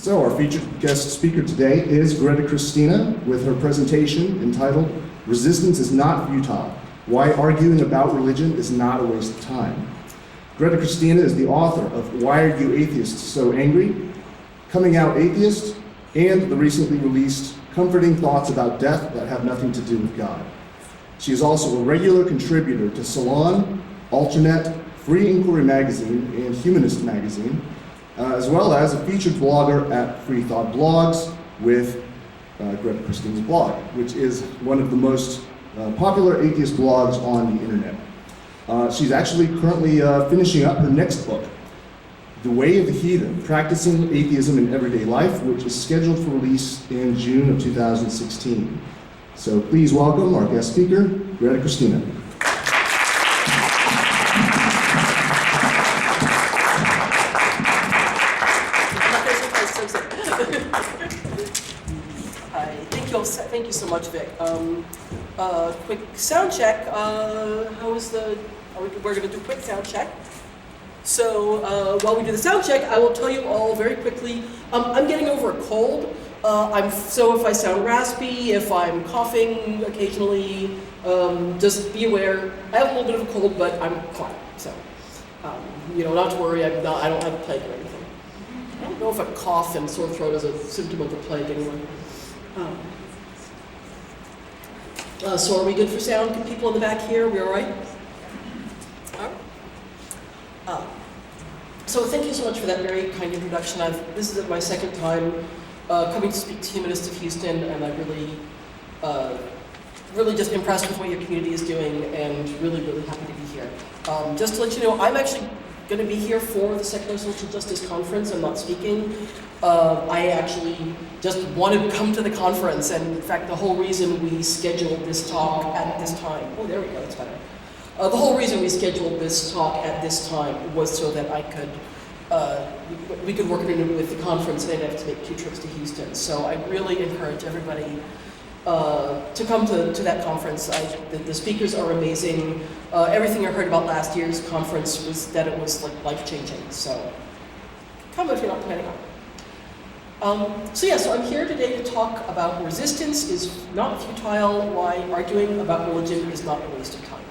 So our featured guest speaker today is Greta Christina with her presentation entitled Resistance is Not Futile, Why Arguing About Religion is Not a Waste of Time. Greta Christina is the author of Why Are You Atheists So Angry?, Coming Out Atheist, and the recently released Comforting Thoughts About Death That Have Nothing to Do with God. She is also a regular contributor to Salon, AlterNet, Free Inquiry Magazine, and Humanist Magazine, as well as a featured blogger at FreethoughtBlogs with Greta Christina's blog, which is one of the most popular atheist blogs on the internet. She's actually currently finishing up her next book, The Way of the Heathen, Practicing Atheism in Everyday Life, which is scheduled for release in June of 2016. So please welcome our guest speaker, Greta Christina. Thank you so much, Vic. Quick sound check. We're going to do a quick sound check. So while we do the sound check, I will tell you all very quickly, I'm getting over a cold. So if I sound raspy, if I'm coughing occasionally, just be aware. I have a little bit of a cold, but I'm fine. So, not to worry, I don't have a plague or anything. I don't know if a cough and sore throat is a symptom of the plague anyway. So are we good for sound? Can people in the back hear? We all right? All right. So thank you so much for that very kind introduction. This is my second time coming to speak to Humanists of Houston, and I'm really just impressed with what your community is doing, and really, really happy to be here. Just to let you know, I'm actually going to be here for the Secular Social Justice Conference. I'm not speaking. I actually just wanted to come to the conference, and in fact, the whole reason we scheduled this talk at this time, oh, there we go, that's better. The whole reason we scheduled this talk at this time was so that we could work with the conference and I'd have to make 2 trips to Houston. So I really encourage everybody to come to that conference. The speakers are amazing. Everything I heard about last year's conference was that it was like life-changing. So come if you're not planning on. So I'm here today to talk about resistance is not futile, why arguing about religion is not a waste of time.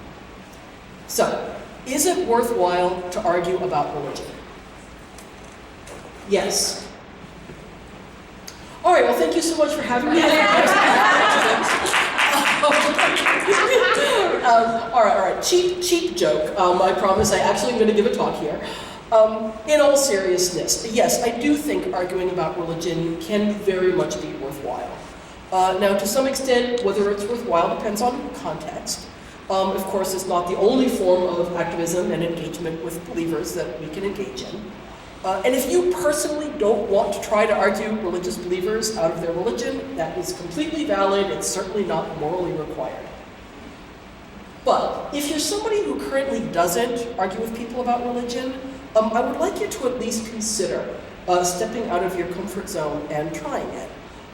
So, is it worthwhile to argue about religion? Yes. All right, well, thank you so much for having me. All right, cheap joke. I promise I actually am going to give a talk here. In all seriousness, yes, I do think arguing about religion can very much be worthwhile. Now, to some extent, whether it's worthwhile depends on context. Of course, it's not the only form of activism and engagement with believers that we can engage in. And if you personally don't want to try to argue religious believers out of their religion, that is completely valid. It's certainly not morally required. But if you're somebody who currently doesn't argue with people about religion, I would like you to at least consider stepping out of your comfort zone and trying it.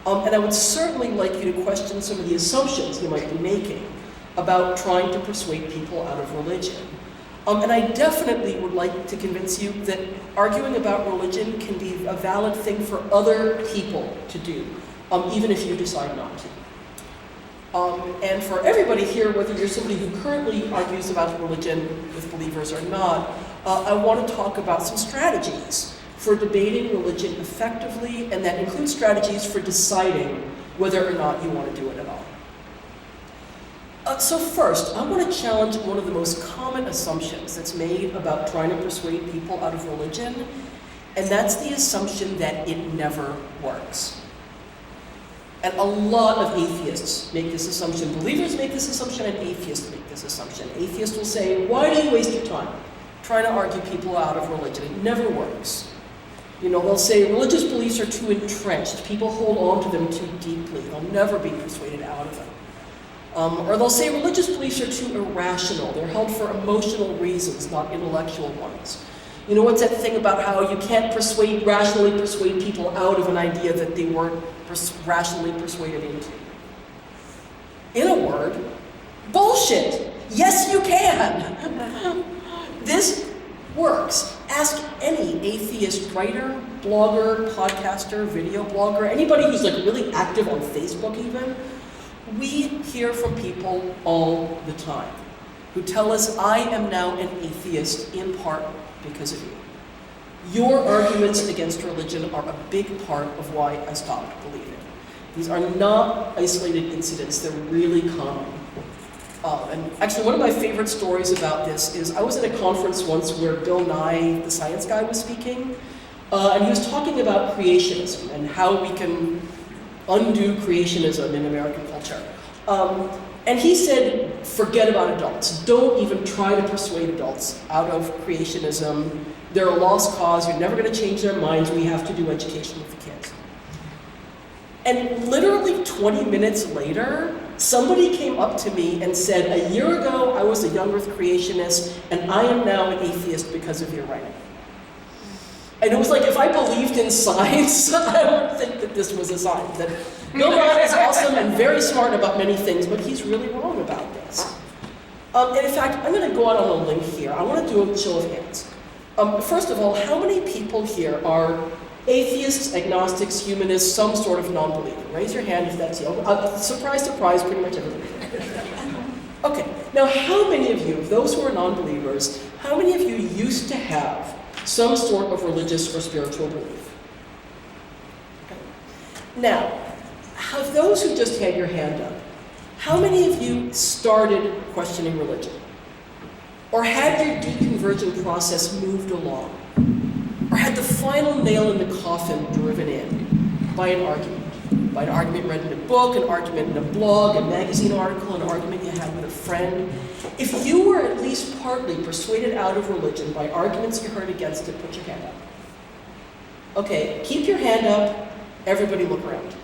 And I would certainly like you to question some of the assumptions you might be making about trying to persuade people out of religion. And I definitely would like to convince you that arguing about religion can be a valid thing for other people to do, even if you decide not to. And for everybody here, whether you're somebody who currently argues about religion with believers or not, I want to talk about some strategies for debating religion effectively, and that includes strategies for deciding whether or not you want to do it at all. So first, I want to challenge one of the most common assumptions that's made about trying to persuade people out of religion, and that's the assumption that it never works. And a lot of atheists make this assumption. Believers make this assumption, and atheists make this assumption. Atheists will say, why do you waste your time trying to argue people out of religion? It never works. They'll say religious beliefs are too entrenched. People hold on to them too deeply. They'll never be persuaded out of them. Or they'll say religious beliefs are too irrational. They're held for emotional reasons, not intellectual ones. What's that thing about how you can't rationally persuade people out of an idea that they weren't rationally persuaded into? In a word, bullshit. Yes, you can. This works. Ask any atheist writer, blogger, podcaster, video blogger, anybody who's like really active on Facebook even. We hear from people all the time who tell us, I am now an atheist in part because of you. Your arguments against religion are a big part of why I stopped believing. These are not isolated incidents, they're really common. And actually, one of my favorite stories about this is I was at a conference once where Bill Nye, the science guy, was speaking, and he was talking about creationism and how we can undo creationism in American culture. And he said, forget about adults. Don't even try to persuade adults out of creationism. They're a lost cause. You're never going to change their minds. We have to do education with the kids. And literally 20 minutes later, somebody came up to me and said, a year ago, I was a young earth creationist, and I am now an atheist because of your writing. And it was like, if I believed in science, I would think that this was a sign. That Bill Nye is awesome and very smart about many things, but he's really wrong about this. And in fact, I'm going to go out on a limb here. I want to do a show of hands. First of all, how many people here are atheists, agnostics, humanists, some sort of non-believer? Raise your hand if that's you. Surprise, surprise, pretty much everybody. Okay, now how many of you, of those who are non-believers, how many of you used to have some sort of religious or spiritual belief? Okay. Now, of those who just had your hand up, how many of you started questioning religion? Or had your deconversion process moved along? Or had the final nail in the coffin driven in by an argument? By an argument read in a book, an argument in a blog, a magazine article, an argument you had with a friend. If you were at least partly persuaded out of religion by arguments you heard against it, put your hand up. Okay, keep your hand up. Everybody look around.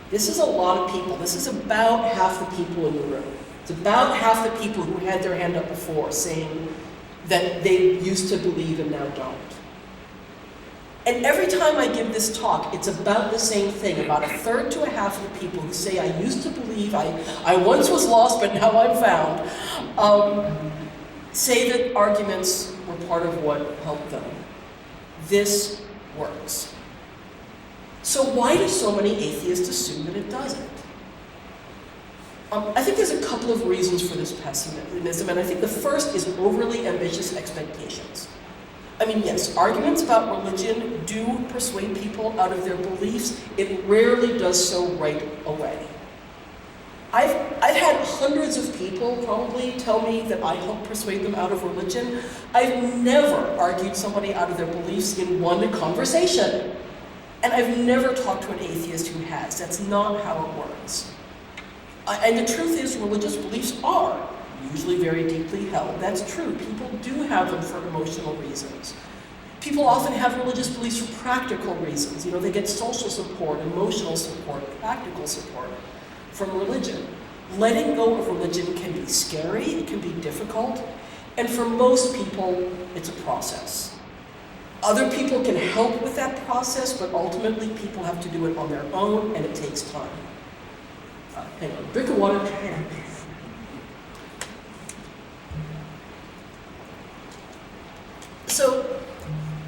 This is a lot of people. This is about half the people in the room. It's about half the people who had their hand up before saying that they used to believe and now don't. And every time I give this talk, it's about the same thing. About a third to a half of the people who say, I used to believe, I once was lost, but now I'm found, say that arguments were part of what helped them. This works. So why do so many atheists assume that it doesn't? I think there's a couple of reasons for this pessimism, and I think the first is overly ambitious expectations. I mean, yes, arguments about religion do persuade people out of their beliefs. It rarely does so right away. I've had hundreds of people probably tell me that I help persuade them out of religion. I've never argued somebody out of their beliefs in one conversation. And I've never talked to an atheist who has. That's not how it works. And the truth is, religious beliefs are usually very deeply held. That's true. People do have them for emotional reasons. People often have religious beliefs for practical reasons. You know, they get social support, emotional support, practical support from religion. Letting go of religion can be scary, it can be difficult, and for most people, it's a process. Other people can help with that process, but ultimately people have to do it on their own, and it takes time. Hang on, drink of water. So,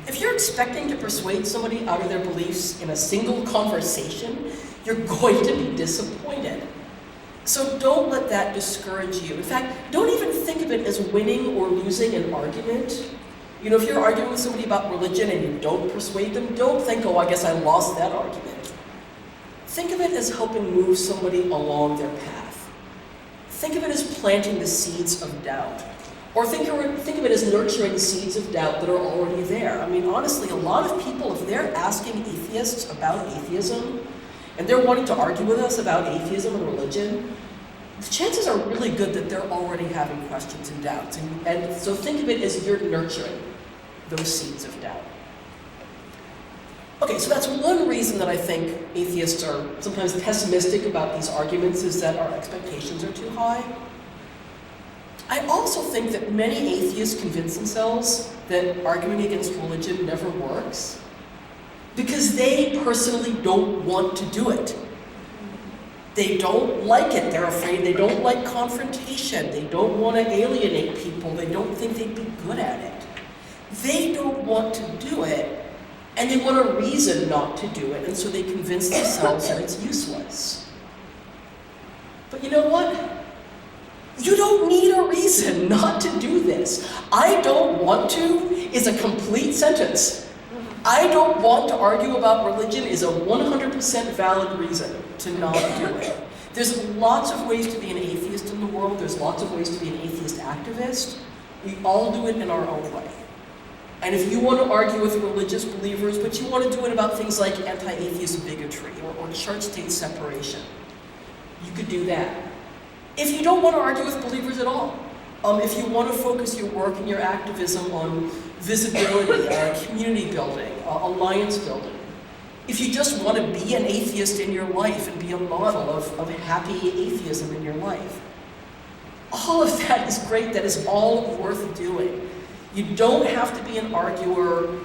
if you're expecting to persuade somebody out of their beliefs in a single conversation, you're going to be disappointed. So don't let that discourage you. In fact, don't even think of it as winning or losing an argument. You know, if you're arguing with somebody about religion and you don't persuade them, don't think, oh, I guess I lost that argument. Think of it as helping move somebody along their path. Think of it as planting the seeds of doubt. Or think of it as nurturing seeds of doubt that are already there. I mean, honestly, a lot of people, if they're asking atheists about atheism, and they're wanting to argue with us about atheism and religion, the chances are really good that they're already having questions and doubts. And so think of it as you're nurturing those seeds of doubt. Okay, so that's one reason that I think atheists are sometimes pessimistic about these arguments, is that our expectations are too high. I also think that many atheists convince themselves that arguing against religion never works because they personally don't want to do it. They don't like it. They're afraid. They don't like confrontation. They don't want to alienate people. They don't think they'd be good at it. They don't want to do it, and they want a reason not to do it, and so they convince themselves that it's useless. But you know what? You don't need a reason not to do this. I don't want to is a complete sentence. I don't want to argue about religion is a 100% valid reason to not do it. There's lots of ways to be an atheist in the world. There's lots of ways to be an atheist activist. We all do it in our own way. And if you want to argue with religious believers, but you want to do it about things like anti-atheist bigotry or church-state separation, you could do that. If you don't want to argue with believers at all, if you want to focus your work and your activism on visibility, community building, alliance building, if you just want to be an atheist in your life and be a model of happy atheism in your life, all of that is great. That is all worth doing. You don't have to be an arguer.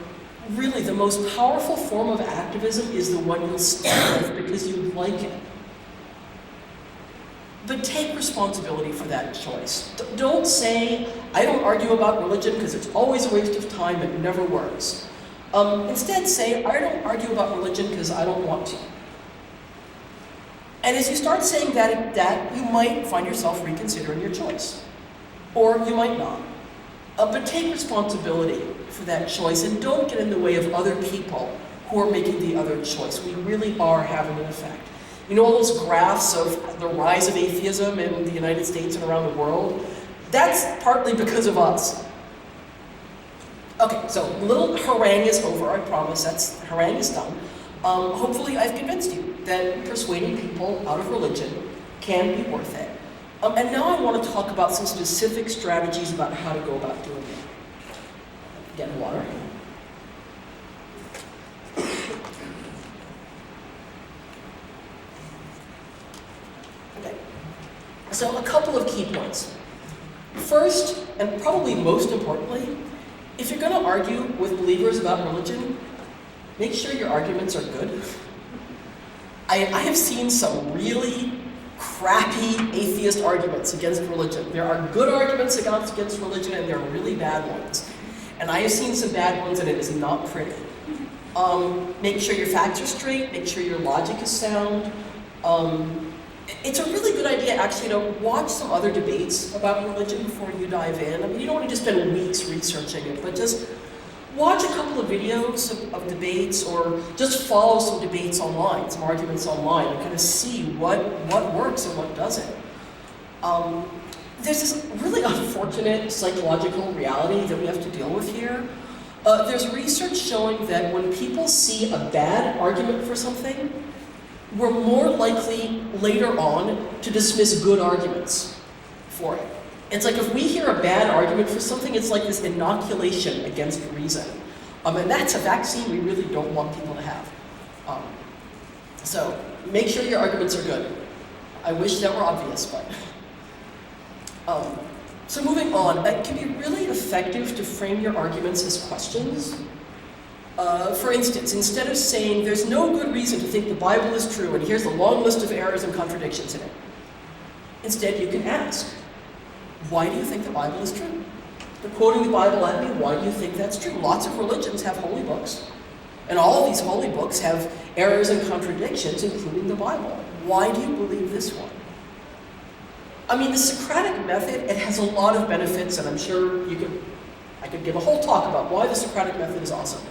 Really, the most powerful form of activism is the one you'll stick with because you like it. But take responsibility for that choice. Don't say, I don't argue about religion because it's always a waste of time, it never works. Instead say, I don't argue about religion because I don't want to. And as you start saying that, you might find yourself reconsidering your choice. Or you might not. But take responsibility for that choice and don't get in the way of other people who are making the other choice. We really are having an effect. You know all those graphs of the rise of atheism in the United States and around the world? That's partly because of us. Okay, so little harangue is over, I promise. Harangue is done. Hopefully I've convinced you that persuading people out of religion can be worth it. And now I want to talk about some specific strategies about how to go about doing it. Get water. Okay. So a couple of key points. First, and probably most importantly, if you're going to argue with believers about religion, make sure your arguments are good. I have seen some really crappy atheist arguments against religion. There are good arguments against religion, and there are really bad ones. And I have seen some bad ones, and it is not pretty. Make sure your facts are straight, make sure your logic is sound. It's a really good idea, actually, to watch some other debates about religion before you dive in. I mean, you don't want to just spend weeks researching it, but just watch a couple of videos of debates, or just follow some debates online, some arguments online, and kind of see what works and what doesn't. There's this really unfortunate psychological reality that we have to deal with here. There's research showing that when people see a bad argument for something, we're more likely later on to dismiss good arguments for it. It's like if we hear a bad argument for something, it's like this inoculation against reason. And that's a vaccine we really don't want people to have. So make sure your arguments are good. I wish that were obvious, but. So moving on, it can be really effective to frame your arguments as questions. For instance, instead of saying, there's no good reason to think the Bible is true, and here's a long list of errors and contradictions in it. Instead, you can ask, why do you think the Bible is true? They're quoting the Bible at me, why do you think that's true? Lots of religions have holy books, and all of these holy books have errors and contradictions, including the Bible. Why do you believe this one? I mean, the Socratic method, it has a lot of benefits, and I'm sure I could give a whole talk about why the Socratic method is awesome.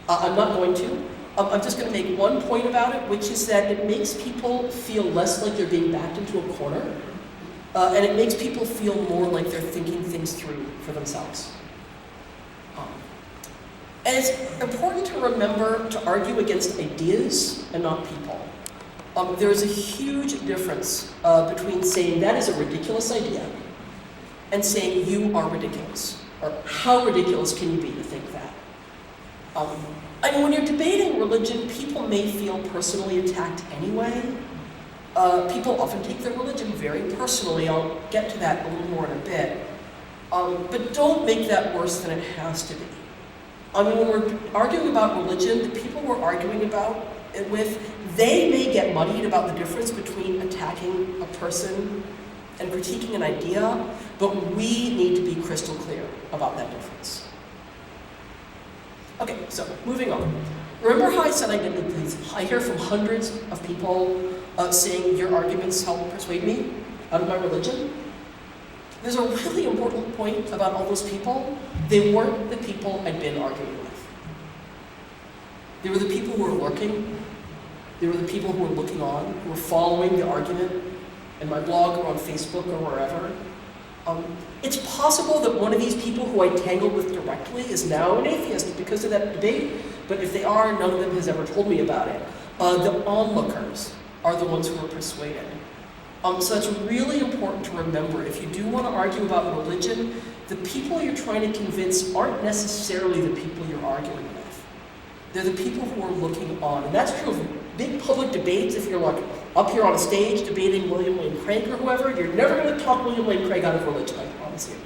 I'm not going to. I'm just going to make one point about it, which is that it makes people feel less like they're being backed into a corner, and it makes people feel more like they're thinking things through for themselves. And it's important to remember to argue against ideas and not people. There's a huge difference between saying that is a ridiculous idea and saying you are ridiculous, or how ridiculous can you be to think that? I mean, when you're debating religion, people may feel personally attacked anyway. People often take their religion very personally. I'll get to that a little more in a bit. But don't make that worse than it has to be. I mean, when we're arguing about religion, the people we're arguing about it with, they may get muddied about the difference between attacking a person and critiquing an idea, but we need to be crystal clear about that difference. Okay, so moving on. Remember how I said I hear from hundreds of people saying your arguments help persuade me out of my religion? There's a really important point about all those people. They weren't the people I'd been arguing with. They were the people who were lurking. They were the people who were looking on, who were following the argument in my blog or on Facebook or wherever. It's possible that one of these people who I tangled with directly is now an atheist because of that debate, but if they are, none of them has ever told me about it. The onlookers are the ones who are persuaded. So that's really important to remember. If you do want to argue about religion, the people you're trying to convince aren't necessarily the people you're arguing with. They're the people who are looking on. And that's true of big public debates. If you're like up here on a stage debating William Lane Craig or whoever, you're never going to talk William Lane Craig out of religion, I promise you.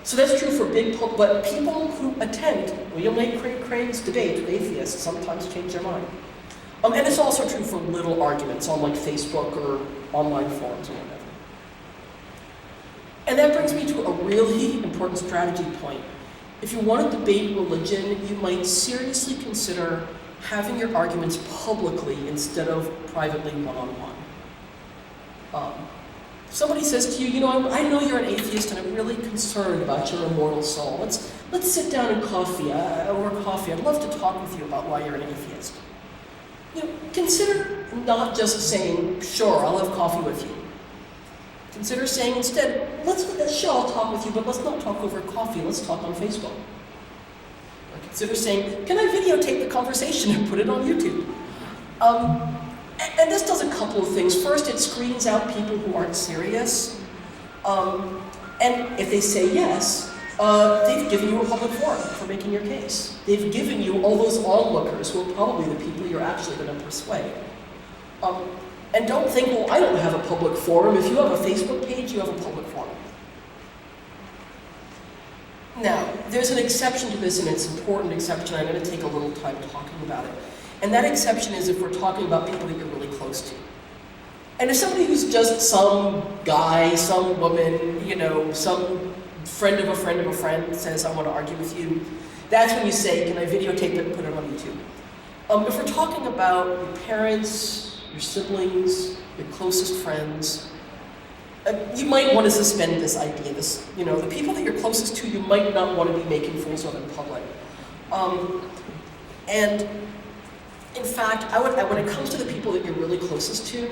So that's true for big public, but people who attend William Lane Craig's debate with atheists sometimes change their mind. And it's also true for little arguments on like Facebook or online forums or whatever. And that brings me to a really important strategy point. If you want to debate religion, you might seriously consider having your arguments publicly instead of privately one-on-one. Somebody says to you, I know you're an atheist and I'm really concerned about your immortal soul. Let's sit down and over coffee. I'd love to talk with you about why you're an atheist. Consider not just saying, sure, I'll have coffee with you. Consider saying instead, sure, I'll talk with you, but let's not talk over coffee, let's talk on Facebook. Or consider saying, can I videotape the conversation and put it on YouTube? And this does a couple of things. First, it screens out people who aren't serious. And if they say yes, they've given you a public forum for making your case. They've given you all those onlookers who are probably the people you're actually going to persuade. And don't think, well, I don't have a public forum. If you have a Facebook page, you have a public forum. Now, there's an exception to this, and it's an important exception. I'm going to take a little time talking about it. And that exception is if we're talking about people that you're really close to. And if somebody who's just some guy, some woman, some friend of a friend of a friend says, I want to argue with you, that's when you say, can I videotape it and put it on YouTube? If we're talking about your parents, your siblings, your closest friends, you might want to suspend this idea. The people that you're closest to, you might not want to be making fools of in public. And in fact, when it comes to the people that you're really closest to,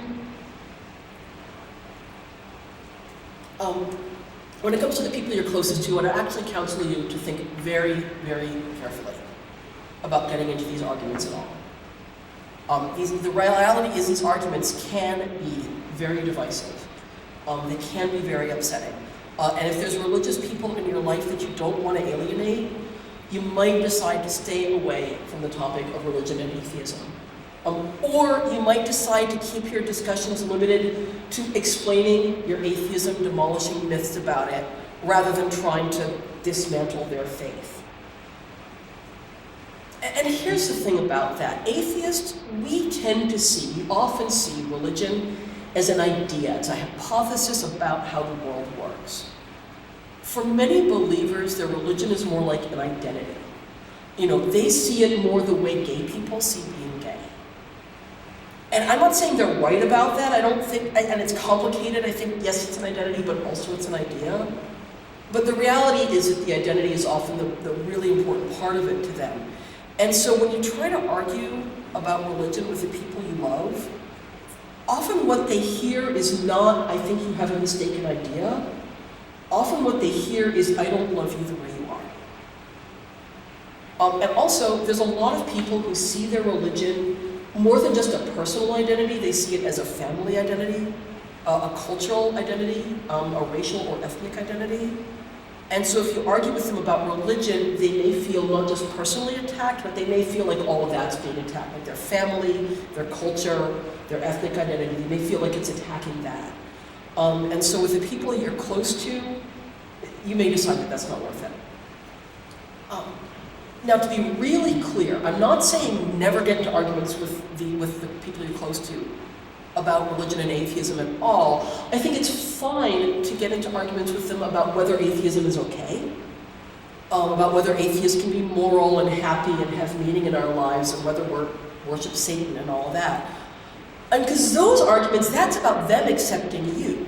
I'd actually counsel you to think very, very carefully about getting into these arguments at all. The reality is these arguments can be very divisive. They can be very upsetting. And if there's religious people in your life that you don't want to alienate, you might decide to stay away from the topic of religion and atheism. Or you might decide to keep your discussions limited to explaining your atheism, demolishing myths about it, rather than trying to dismantle their faith. And here's the thing about that. Atheists, we often see religion as an idea. It's a hypothesis about how the world works. For many believers, their religion is more like an identity. They see it more the way gay people see being gay. And I'm not saying they're right about that. I don't think, and it's complicated. I think, yes, it's an identity, but also it's an idea. But the reality is that the identity is often the really important part of it to them. And so when you try to argue about religion with the people you love, often what they hear is not, I think you have a mistaken idea. Often what they hear is, I don't love you the way you are. And also, there's a lot of people who see their religion more than just a personal identity. They see it as a family identity, a cultural identity, a racial or ethnic identity. And so if you argue with them about religion, they may feel not just personally attacked, but they may feel like all of that's being attacked, like their family, their culture, their ethnic identity. They may feel like it's attacking that. And so with the people you're close to, you may decide that that's not worth it. Now, to be really clear, I'm not saying never get into arguments with the people you're close to about religion and atheism at all. I think it's fine to get into arguments with them about whether atheism is okay. about whether atheists can be moral and happy and have meaning in our lives, and whether we worship Satan and all of that. And because those arguments, that's about them accepting you.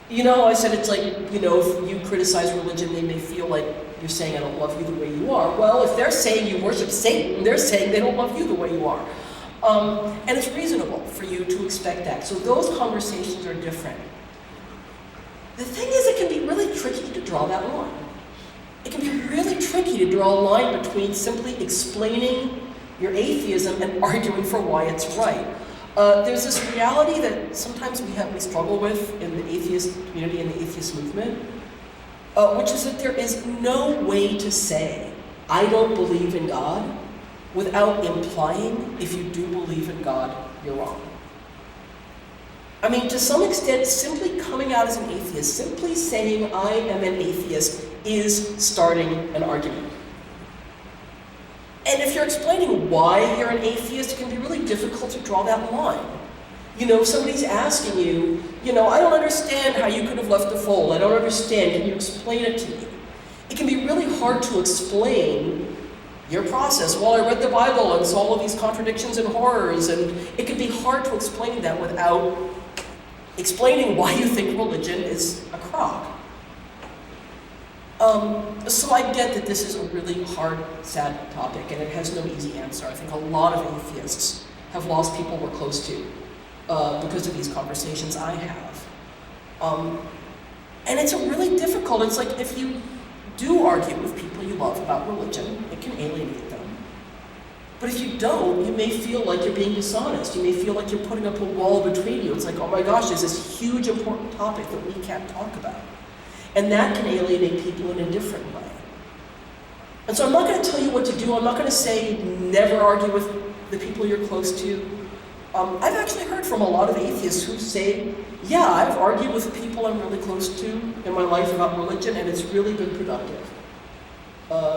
You know, I said it's like, you know, if you criticize religion, they may feel like you're saying I don't love you the way you are. Well, if they're saying you worship Satan, they're saying they don't love you the way you are. And it's reasonable for you to expect that. So those conversations are different. The thing is, it can be really tricky to draw that line. It can be really tricky to draw a line between simply explaining your atheism and arguing for why it's right. There's this reality that sometimes we struggle with in the atheist community and the atheist movement, which is that there is no way to say, I don't believe in God, without implying, if you do believe in God, you're wrong. I mean, to some extent, simply coming out as an atheist, simply saying I am an atheist, is starting an argument. And if you're explaining why you're an atheist, it can be really difficult to draw that line. You know, if somebody's asking you, you know, I don't understand how you could have left the fold. I don't understand. Can you explain it to me? It can be really hard to explain your process. Well, I read the Bible and saw all of these contradictions and horrors, and it can be hard to explain that without explaining why you think religion is a crock. So I get that this is a really hard, sad topic, and it has no easy answer. I think a lot of atheists have lost people we're close to because of these conversations I have. And it's a really difficult, it's like if you do argue with people you love about religion, it can alienate them. But if you don't, you may feel like you're being dishonest. You may feel like you're putting up a wall between you. It's like, oh my gosh, there's this huge, important topic that we can't talk about. And that can alienate people in a different way. And so I'm not going to tell you what to do. I'm not going to say never argue with the people you're close to. I've actually heard from a lot of atheists who say, yeah, I've argued with people I'm really close to in my life about religion, and it's really been productive.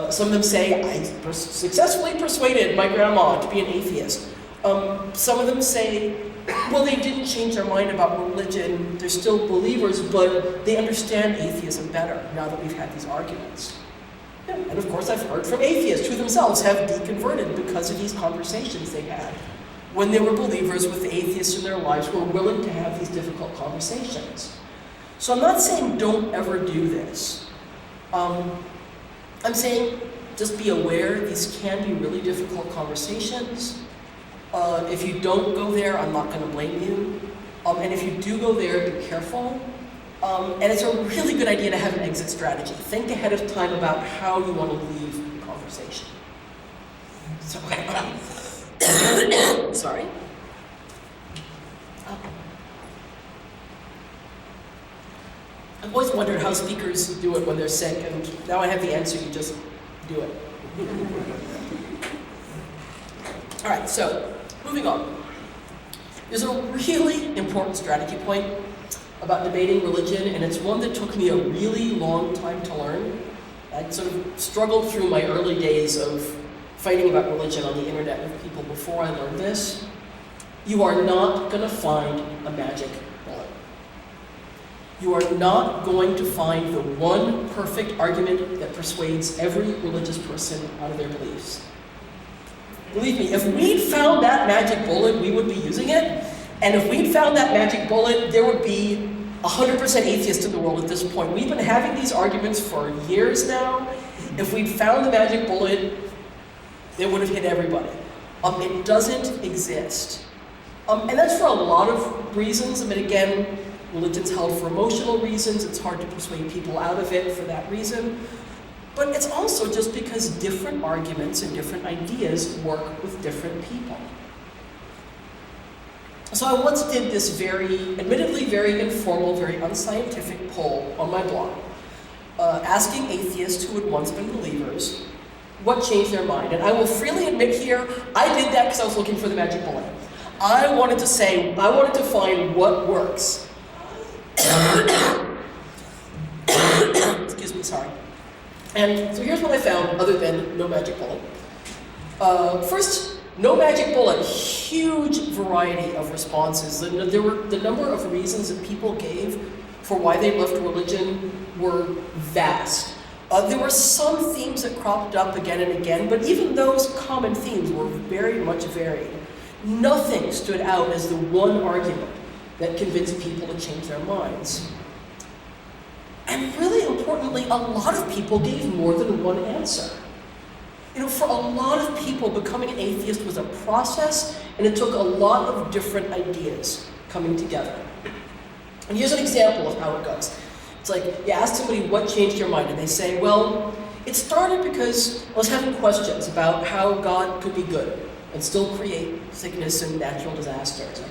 Some of them say, I successfully persuaded my grandma to be an atheist. Some of them say, well, they didn't change their mind about religion. They're still believers, but they understand atheism better now that we've had these arguments. Yeah, and of course, I've heard from atheists who themselves have deconverted because of these conversations they had when they were believers with the atheists in their lives who were willing to have these difficult conversations. So I'm not saying don't ever do this. I'm saying just be aware these can be really difficult conversations. If you don't go there, I'm not going to blame you. And if you do go there, be careful. And it's a really good idea to have an exit strategy. Think ahead of time about how you want to leave the conversation. So, sorry. I've always wondered how speakers do it when they're sick, and now I have the answer, you just do it. All right, so moving on. There's a really important strategy point about debating religion, and it's one that took me a really long time to learn. I sort of struggled through my early days of fighting about religion on the internet with people before I learned this. You are not going to find a magic bullet. You are not going to find the one perfect argument that persuades every religious person out of their beliefs. Believe me, if we'd found that magic bullet, we would be using it. And if we'd found that magic bullet, there would be 100% atheists in the world at this point. We've been having these arguments for years now. If we'd found the magic bullet, it would have hit everybody. It doesn't exist. And that's for a lot of reasons. I mean, again, religion's held for emotional reasons. It's hard to persuade people out of it for that reason. But it's also just because different arguments and different ideas work with different people. So I once did this admittedly very informal, very unscientific poll on my blog, asking atheists who had once been believers what changed their mind. And I will freely admit here, I did that because I was looking for the magic bullet. I wanted to find what works. Excuse me, sorry. And so here's what I found, other than no magic bullet. First, no magic bullet, huge variety of responses. The number of reasons that people gave for why they left religion were vast. There were some themes that cropped up again and again, but even those common themes were very much varied. Nothing stood out as the one argument that convinced people to change their minds. And really importantly, a lot of people gave more than one answer. You know, for a lot of people, becoming an atheist was a process, and it took a lot of different ideas coming together. And here's an example of how it goes. It's like, you ask somebody, what changed your mind? And they say, well, it started because I was having questions about how God could be good and still create sickness and natural disasters.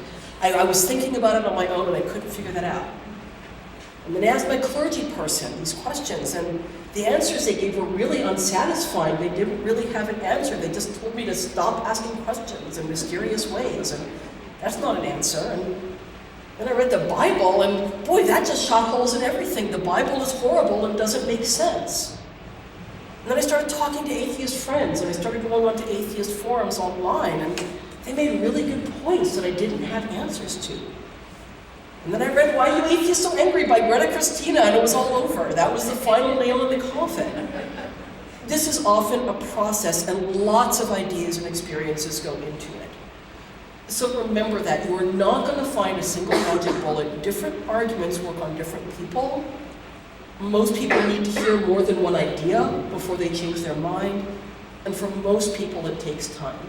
I was thinking about it on my own, and I couldn't figure that out. And then I asked my clergy person these questions, and the answers they gave were really unsatisfying. They didn't really have an answer. They just told me to stop asking questions in mysterious ways, and that's not an answer. And then I read the Bible, and boy, that just shot holes in everything. The Bible is horrible and doesn't make sense. And then I started talking to atheist friends, and I started going on to atheist forums online, and they made really good points that I didn't have answers to. And then I read Why You Atheists So Angry by Greta Christina, and it was all over. That was the final nail in the coffin. This is often a process, and lots of ideas and experiences go into it. So remember that you are not going to find a single magic bullet. Different arguments work on different people. Most people need to hear more than one idea before they change their mind. And for most people, it takes time.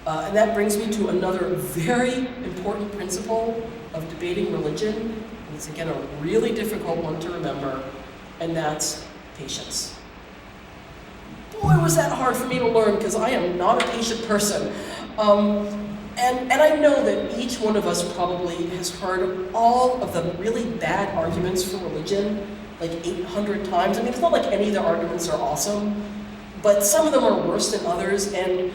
And that brings me to another very important principle of debating religion. And it's, again, a really difficult one to remember, and that's patience. Boy, was that hard for me to learn, because I am not a patient person. And I know that each one of us probably has heard all of the really bad arguments for religion like 800 times. I mean, it's not like any of the arguments are awesome, but some of them are worse than others. And,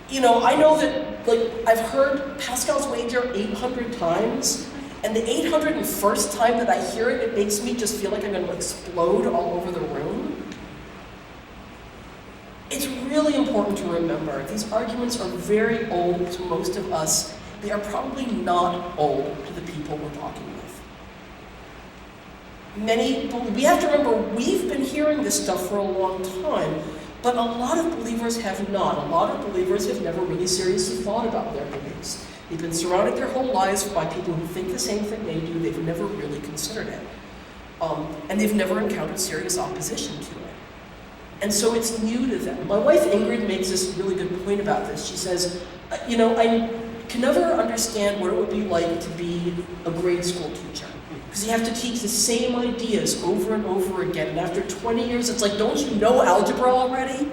you know, I know that, like, I've heard Pascal's wager 800 times, and the 801st time that I hear it, it makes me just feel like I'm going to explode all over the room. It's really important to remember, these arguments are very old to most of us. They are probably not old to the people we're talking with. We have to remember, we've been hearing this stuff for a long time, but a lot of believers have not. A lot of believers have never really seriously thought about their beliefs. They've been surrounded their whole lives by people who think the same thing they do. They've never really considered it. And they've never encountered serious opposition to it. And so it's new to them. My wife Ingrid makes this really good point about this. She says, you know, I can never understand what it would be like to be a grade school teacher. Because you have to teach the same ideas over and over again. And after 20 years, it's like, don't you know algebra already?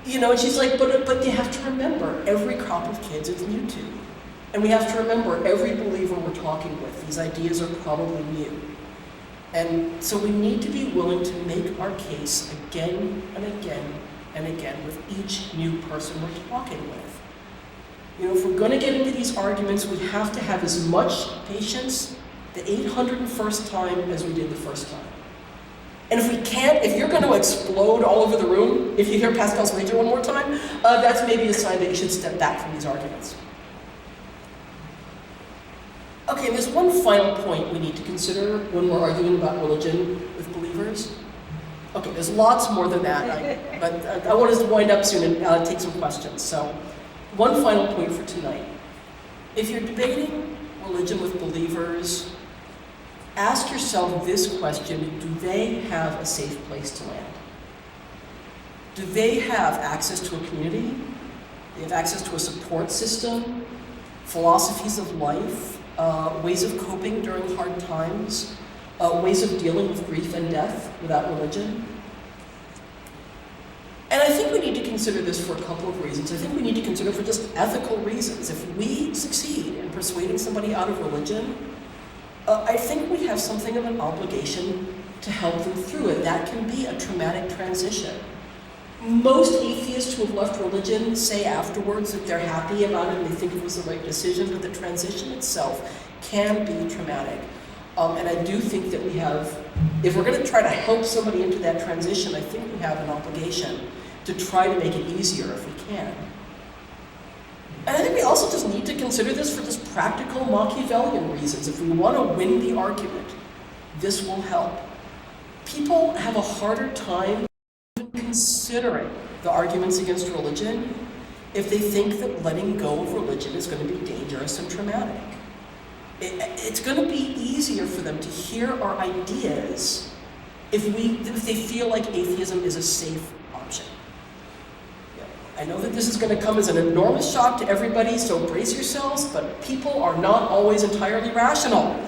You know, and she's like, but you have to remember, every crop of kids is new to. And we have to remember, every believer we're talking with, these ideas are probably new. And so we need to be willing to make our case again and again and again with each new person we're talking with. You know, if we're going to get into these arguments, we have to have as much patience the 801st time as we did the first time. And if we can't, if you're going to explode all over the room, if you hear Pascal's wager one more time, that's maybe a sign that you should step back from these arguments. Okay, there's one final point we need to consider when we're arguing about religion with believers. Okay, there's lots more than that, but I want us to wind up soon and take some questions. So, one final point for tonight. If you're debating religion with believers, ask yourself this question: do they have a safe place to land? Do they have access to a community? Do they have access to a support system, philosophies of life, ways of coping during hard times, ways of dealing with grief and death without religion? And I think we need to consider this for a couple of reasons. I think we need to consider for just ethical reasons. If we succeed in persuading somebody out of religion, I think we have something of an obligation to help them through it. That can be a traumatic transition. Most atheists who have left religion say afterwards that they're happy about it and they think it was the right decision, but the transition itself can be traumatic. And I do think that we have, if we're going to try to help somebody into that transition, I think we have an obligation to try to make it easier if we can. And I think we also just need to consider this for just practical Machiavellian reasons. If we want to win the argument, this will help. people have a harder time considering the arguments against religion if they think that letting go of religion is going to be dangerous and traumatic. It's going to be easier for them to hear our ideas if they feel like atheism is a safe option. I know that this is going to come as an enormous shock to everybody, so brace yourselves, but people are not always entirely rational.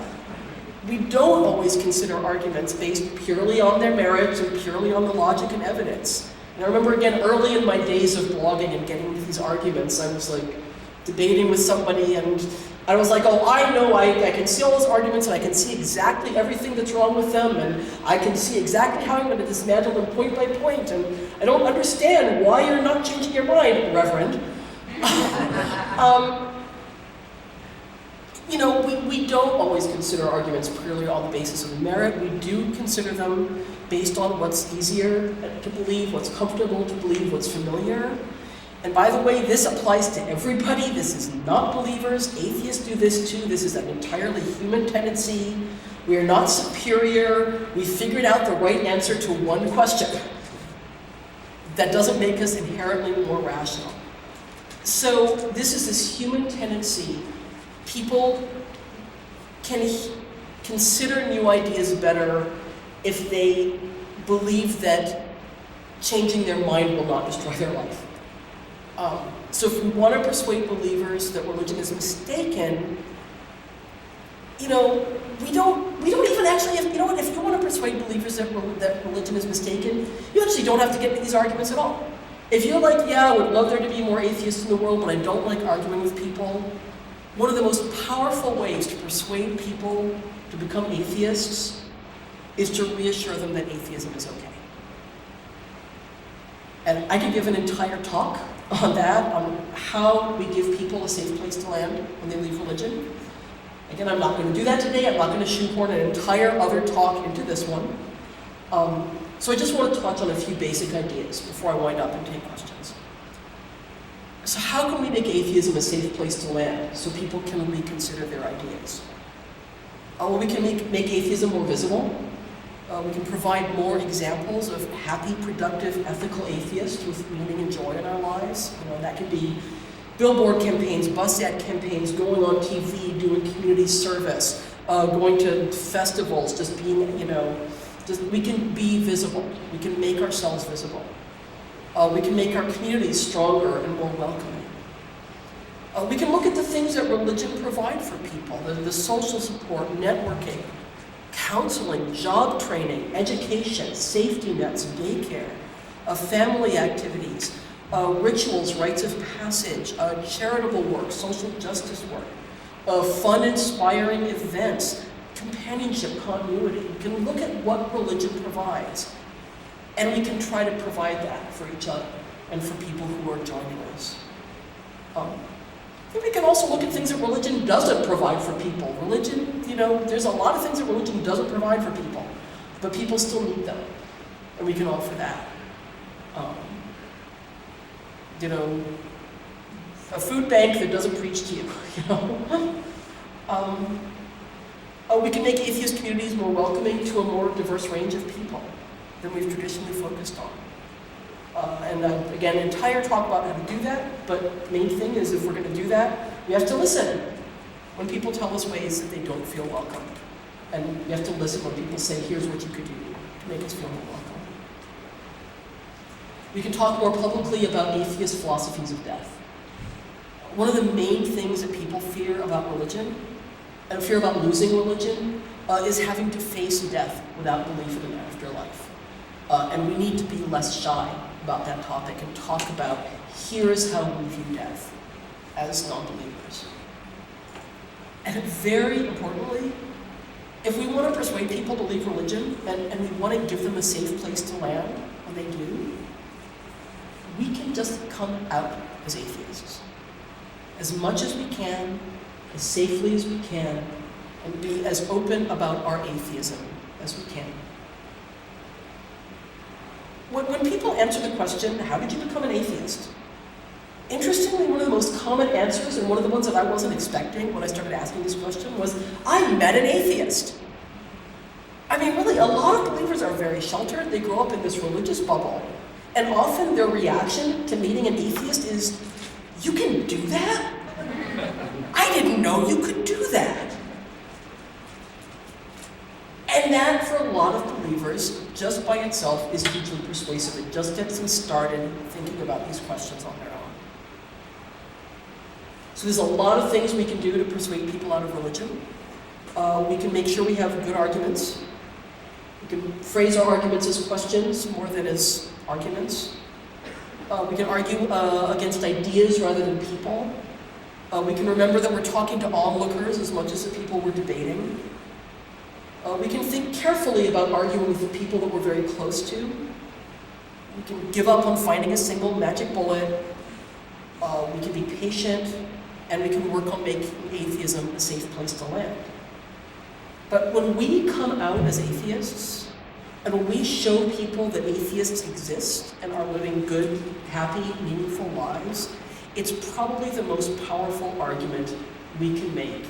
We don't always consider arguments based purely on their merits and purely on the logic and evidence. And I remember, again, early in my days of blogging and getting into these arguments, I was like debating with somebody, and I was like, oh, I know, I can see all those arguments, and I can see exactly everything that's wrong with them, and I can see exactly how I'm going to dismantle them point by point, and I don't understand why you're not changing your mind, Reverend. You know, we don't always consider arguments purely on the basis of merit. We do consider them based on what's easier to believe, what's comfortable to believe, what's familiar. And by the way, this applies to everybody. This is not believers. Atheists do this too. This is an entirely human tendency. We are not superior. We figured out the right answer to one question. That doesn't make us inherently more rational. So this is this human tendency. People can consider new ideas better if they believe that changing their mind will not destroy their life. So if we want to persuade believers that religion is mistaken, you know, we don't even actually, you know what, if you want to persuade believers that religion is mistaken, you actually don't have to get into these arguments at all. If you're like, yeah, I would love there to be more atheists in the world, but I don't like arguing with people, one of the most powerful ways to persuade people to become atheists is to reassure them that atheism is okay. And I could give an entire talk on that, on how we give people a safe place to land when they leave religion. Again, I'm not going to do that today. I'm not going to shoehorn an entire other talk into this one. So I just want to touch on a few basic ideas before I wind up and take questions. So how can we make atheism a safe place to land so people can reconsider their ideas? Well, we can make atheism more visible. We can provide more examples of happy, productive, ethical atheists with meaning and joy in our lives. You know, that could be billboard campaigns, bus ad campaigns, going on TV, doing community service, going to festivals, just being, you know, we can be visible. We can make ourselves visible. We can make our communities stronger and more welcoming. We can look at the things that religion provides for people, the social support, networking, counseling, job training, education, safety nets, daycare, family activities, rituals, rites of passage, charitable work, social justice work, fun, inspiring events, companionship, continuity. We can look at what religion provides, and we can try to provide that for each other and for people who are joining us. We can also look at things that religion doesn't provide for people. Religion, you know, there's a lot of things that religion doesn't provide for people, but people still need them, and we can offer that. You know, a food bank that doesn't preach to you, you know. We can make atheist communities more welcoming to a more diverse range of people than we've traditionally focused on. And again, an entire talk about how to do that, but the main thing is if we're going to do that, we have to listen when people tell us ways that they don't feel welcome. And we have to listen when people say, here's what you could do to make us feel more welcome. We can talk more publicly about atheist philosophies of death. One of the main things that people fear about religion, and fear about losing religion, is having to face death without belief in an afterlife. And we need to be less shy about that topic and talk about here's how we view death as non-believers. And very importantly, if we want to persuade people to leave religion and we want to give them a safe place to land when they do, we can just come out as atheists. As much as we can, as safely as we can, and be as open about our atheism as we can. When people answer the question, how did you become an atheist? Interestingly, one of the most common answers, and one of the ones that I wasn't expecting when I started asking this question, was, I met an atheist. I mean, really, a lot of believers are very sheltered. They grow up in this religious bubble. And often their reaction to meeting an atheist is, "You can do that? I didn't know you could do that." And that, for a lot of believers, just by itself is hugely persuasive. It just gets them started thinking about these questions on their own. So there's a lot of things we can do to persuade people out of religion. We can make sure we have good arguments. We can phrase our arguments as questions more than as arguments. We can argue against ideas rather than people. We can remember that we're talking to onlookers as much as the people we're debating. We can think carefully about arguing with the people that we're very close to. We can give up on finding a single magic bullet. We can be patient, and we can work on making atheism a safe place to land. But when we come out as atheists, and when we show people that atheists exist and are living good, happy, meaningful lives, it's probably the most powerful argument we can make.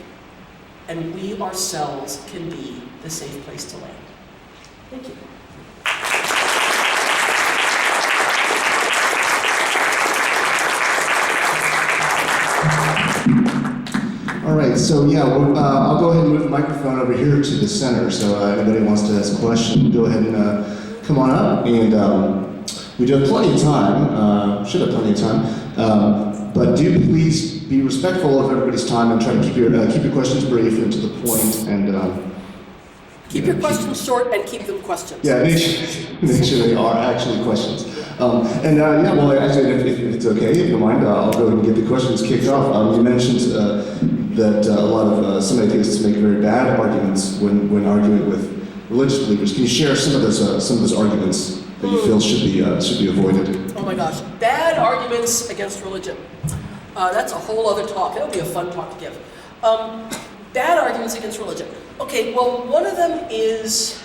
And we ourselves can be the safe place to land. Thank you. All right, so yeah, I'll go ahead and move the microphone over here to the center. So anybody wants to ask a question, go ahead and come on up. And we do have plenty of time, should have plenty of time. But do please be respectful of everybody's time and try to keep your questions brief and to the point. And keep your questions short and keep them questions. Yeah, make sure they are actually questions. Yeah, well, actually, if it's okay, if you don't mind, I'll go ahead and get the questions kicked off. You mentioned that a lot of some atheists make very bad arguments when arguing with religious believers. Can you share some of those arguments that you feel should be avoided? Oh my gosh, bad arguments against religion. That's a whole other talk. That would be a fun talk to give. Bad arguments against religion. Okay, well, one of them is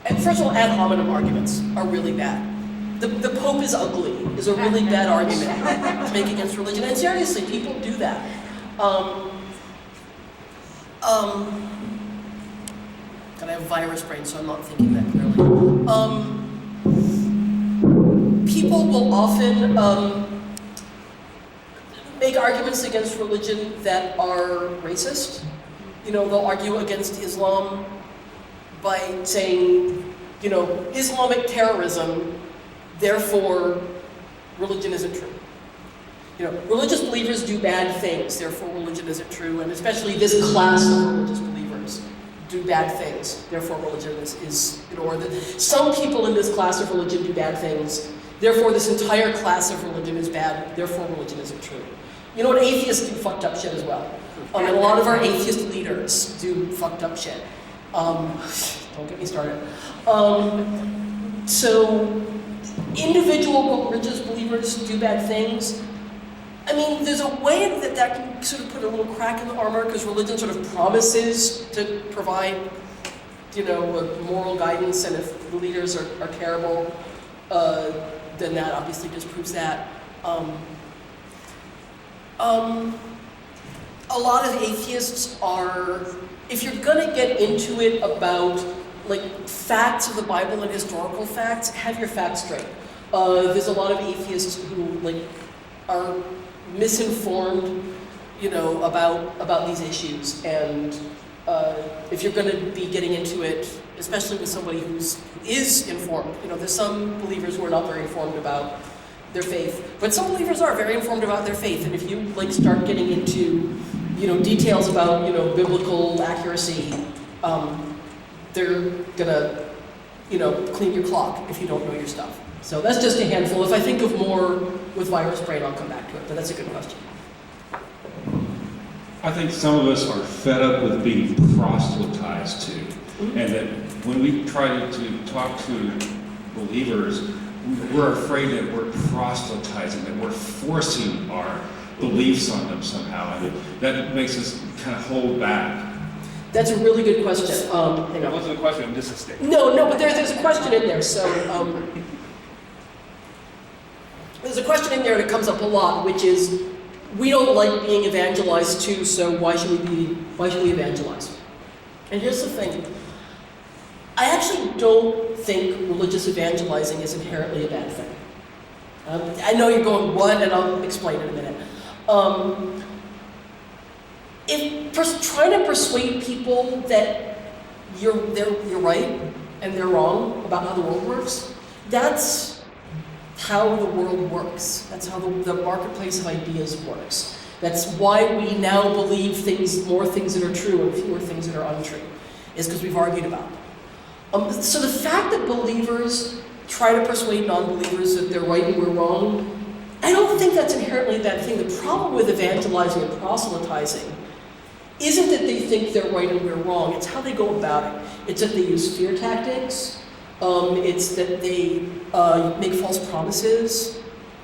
and first of all, ad hominem arguments are really bad. The Pope is ugly is a really bad argument to make against religion. And seriously, people do that. God, I have virus brain, so I'm not thinking that clearly. People will often make arguments against religion that are racist. You know, they'll argue against Islam by saying, you know, Islamic terrorism, therefore religion isn't true. You know, religious believers do bad things, therefore religion isn't true, and especially this class of religious believers do bad things, therefore religion is in order. Some people in this class of religion do bad things, therefore this entire class of religion is bad, therefore religion isn't true. You know what, atheists do fucked up shit as well. And a lot of our atheist leaders do fucked up shit. Don't get me started. So, individual religious believers do bad things. I mean, there's a way that can sort of put a little crack in the armor, because religion sort of promises to provide, you know, moral guidance, and if the leaders are terrible, then that obviously disproves that. A lot of atheists are, if you're gonna get into it about like facts of the Bible and historical facts, have your facts straight. There's a lot of atheists who like are misinformed, you know, about these issues, and if you're gonna be getting into it, especially with somebody who is informed, you know, there's some believers who are not very informed about their faith, but some believers are very informed about their faith, and if you like start getting into, you know, details about, you know, biblical accuracy, they're gonna, you know, clean your clock if you don't know your stuff. So that's just a handful. If I think of more with virus brain, I'll come back to it, but that's a good question. I think some of us are fed up with being proselytized to, and that when we try to talk to believers, we're afraid that we're proselytizing, that we're forcing our beliefs on them somehow, and that makes us kind of hold back. That's a really good question. Hang on. That wasn't a question, I'm just a statement. No, but there's a question in there. So there's a question in there that comes up a lot, which is, we don't like being evangelized to, so why should we evangelize? And here's the thing. I actually don't think religious evangelizing is inherently a bad thing. I know you're going, what? And I'll explain in a minute. Trying to persuade people that you're right and they're wrong about how the world works, that's how the world works. That's how the marketplace of ideas works. That's why we now believe more things that are true and fewer things that are untrue, is because we've argued about them. So the fact that believers try to persuade non-believers that they're right and we're wrong, I don't think that's inherently a bad thing. The problem with evangelizing and proselytizing isn't that they think they're right and we're wrong, it's how they go about it. It's that they use fear tactics, it's that they make false promises,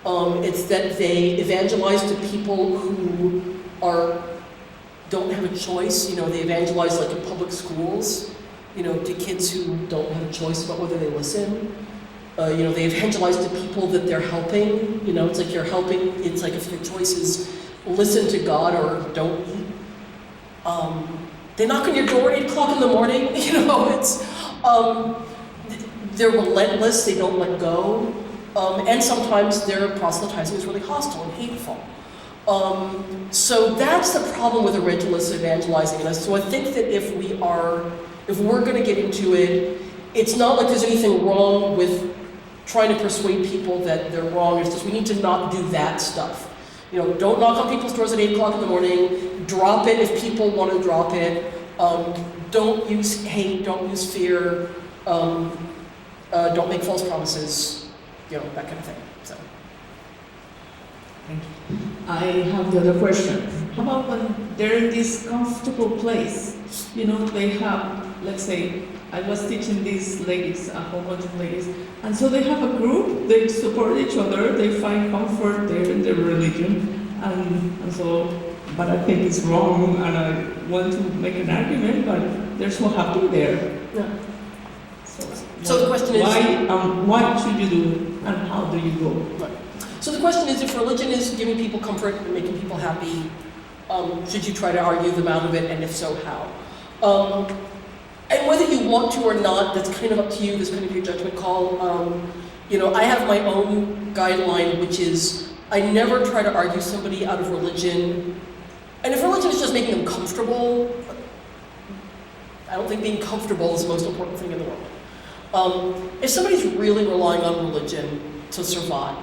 it's that they evangelize to people who don't have a choice. You know, they evangelize like in public schools, you know, to kids who don't have a choice about whether they listen. You know, they evangelize to people that they're helping. You know, it's like you're helping, it's like if your choice is listen to God or don't eat. They knock on your door at 8 o'clock in the morning, you know, they're relentless, they don't let go, and sometimes their proselytizing is really hostile and hateful. So that's the problem with originalist evangelizing. And so I think that if we're going to get into it, it's not like there's anything wrong with trying to persuade people that they're wrong, it's just we need to not do that stuff. You know, don't knock on people's doors at 8 o'clock in the morning, drop it if people want to drop it, don't use hate, don't use fear, don't make false promises, you know, that kind of thing. So. Thank you. I have the other question. How about when they're in this comfortable place? You know, they have, let's say, I was teaching these ladies, a whole bunch of ladies, and so they have a group, they support each other, they find comfort there in their religion, and so, but I think it's wrong, and I want to make an argument, but they're so happy there. Yeah. So the question is... What should you do, and how do you go? Right. So the question is, if religion is giving people comfort and making people happy, should you try to argue them out of it, and if so, how? And whether you want to or not, that's kind of up to you, that's kind of your judgment call. You know, I have my own guideline, which is I never try to argue somebody out of religion. And if religion is just making them comfortable, I don't think being comfortable is the most important thing in the world. If somebody's really relying on religion to survive,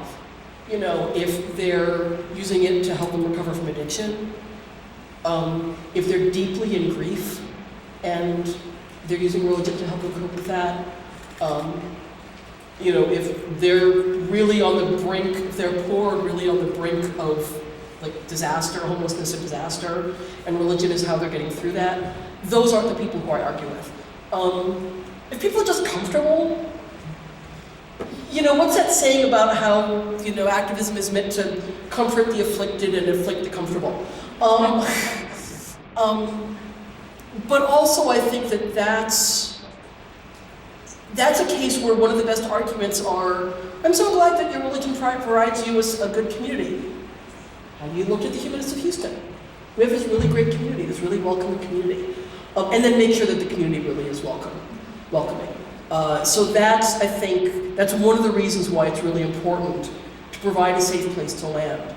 you know, if they're using it to help them recover from addiction, if they're deeply in grief and they're using religion to help them cope with that, you know, if they're really on the brink, if they're poor, really on the brink of like disaster, homelessness or disaster, and religion is how they're getting through that, those aren't the people who I argue with. If people are just comfortable, you know, what's that saying about how, you know, activism is meant to comfort the afflicted and afflict the comfortable? But also I think that that's a case where one of the best arguments are, I'm so glad that your religion provides you a good community. Have you looked at the Humanists of Houston? We have this really great community, this really welcoming community. And then make sure that the community really is welcoming. So that's, I think, that's one of the reasons why it's really important to provide a safe place to land,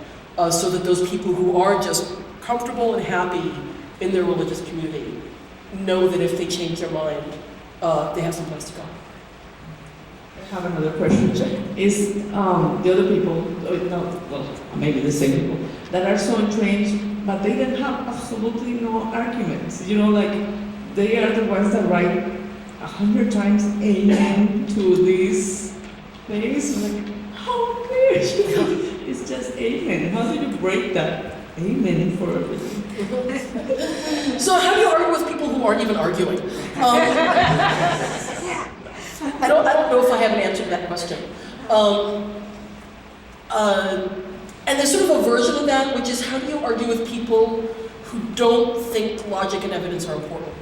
so that those people who are just comfortable and happy in their religious community know that if they change their mind, they have some place to go. I have another question. Is the other people, maybe the same people, that are so entrenched, but they don't have absolutely no arguments. You know, like, they are the ones that write 100 times amen to this things. Like, how weird! It's just amen. How do you break that? Amen for everything. So how do you argue with people who aren't even arguing? I don't know if I have an answer to that question. And there's sort of a version of that, which is how do you argue with people who don't think logic and evidence are important?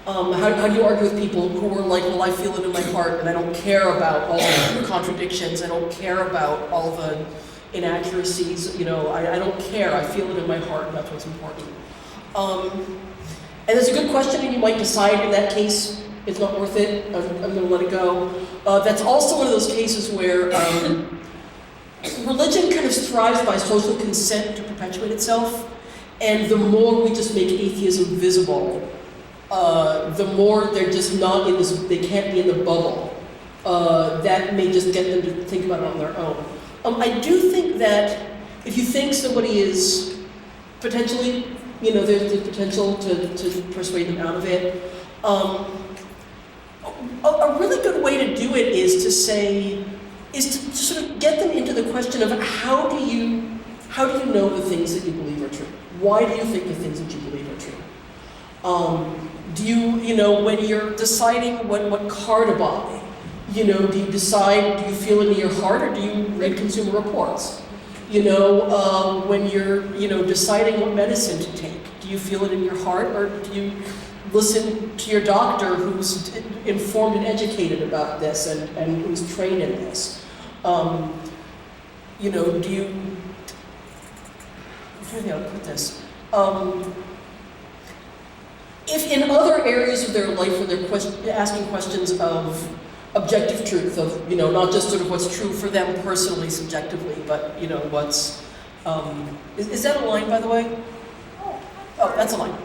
How do you argue with people who are like, well, I feel it in my heart, and I don't care about all the contradictions, I don't care about all the inaccuracies, you know, I don't care, I feel it in my heart, that's what's important. And it's a good question, and you might decide in that case it's not worth it, I'm gonna let it go. That's also one of those cases where religion kind of thrives by social consent to perpetuate itself, and the more we just make atheism visible, the more they're just not in this, they can't be in the bubble. That may just get them to think about it on their own. I do think that if you think somebody is potentially, you know, there's the potential to persuade them out of it. A really good way to do it is to say, is to sort of get them into the question of how do you know the things that you believe are true? Why do you think the things that you believe are true? Do you know, when you're deciding what car to buy, you know, do you feel it in your heart, or do you read Consumer Reports? You know, when you're, you know, deciding what medicine to take, do you feel it in your heart, or do you listen to your doctor who's informed and educated about this and who's trained in this? You know, do you, I'm trying to think how to put this. If in other areas of their life where they're asking questions of objective truth, of, you know, not just sort of what's true for them personally, subjectively, but, you know, what's, is that a line, by the way? Oh, that's a line.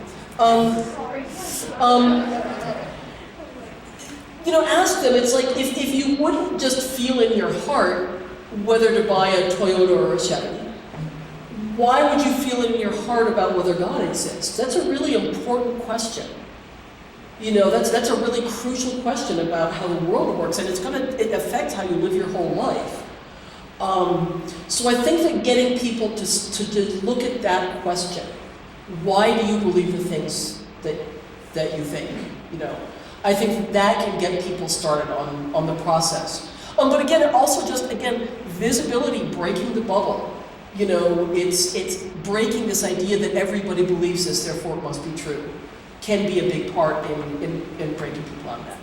You know, ask them, it's like, if you wouldn't just feel in your heart whether to buy a Toyota or a Chevy, why would you feel in your heart about whether God exists? That's a really important question. You know, that's a really crucial question about how the world works, and it affects how you live your whole life. So I think that getting people to look at that question, why do you believe the things that you think, you know, I think that can get people started on the process. But again, it also just, again, visibility, breaking the bubble. You know, it's breaking this idea that everybody believes this, therefore it must be true, can be a big part in breaking people out of that.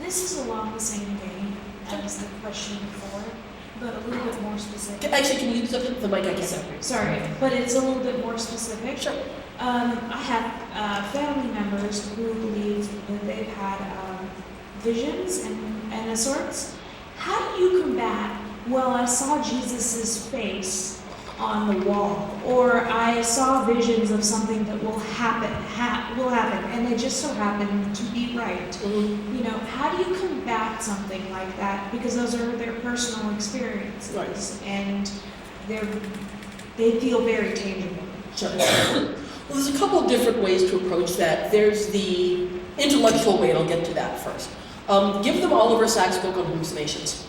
This is along the same vein as the question before, but a little bit more specific. Actually, can you use the mic? I can't. Sorry, but it's a little bit more specific. Sure. I have family members who believe that they've had visions and of sorts. How do you combat, well, I saw Jesus's face on the wall, or I saw visions of something that will happen, and they just so happen to be right. Mm-hmm. You know, how do you combat something like that? Because those are their personal experiences, Right. and they feel very tangible. Sure. Well, there's a couple of different ways to approach that. There's the intellectual way, and I'll get to that first. Give them Oliver Sacks' book on hallucinations.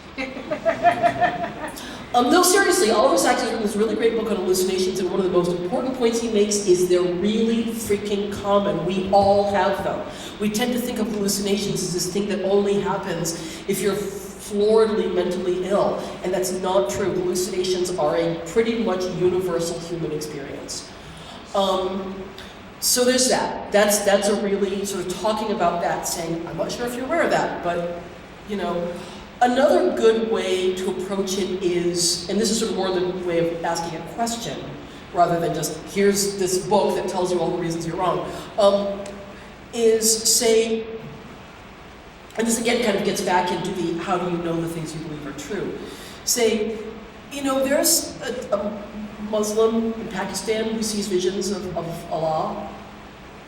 No, seriously, Oliver Sacks has written this really great book on hallucinations, and one of the most important points he makes is they're really freaking common. We all have them. We tend to think of hallucinations as this thing that only happens if you're floridly mentally ill, and that's not true. Hallucinations are a pretty much universal human experience. So there's that. That's a really sort of talking about that, saying, I'm not sure if you're aware of that, but, you know. Another good way to approach it is, and this is sort of more the way of asking a question, rather than just, here's this book that tells you all the reasons you're wrong, is say, and this again kind of gets back into the how do you know the things you believe are true. Say, you know, there's a Muslim in Pakistan who sees visions of Allah,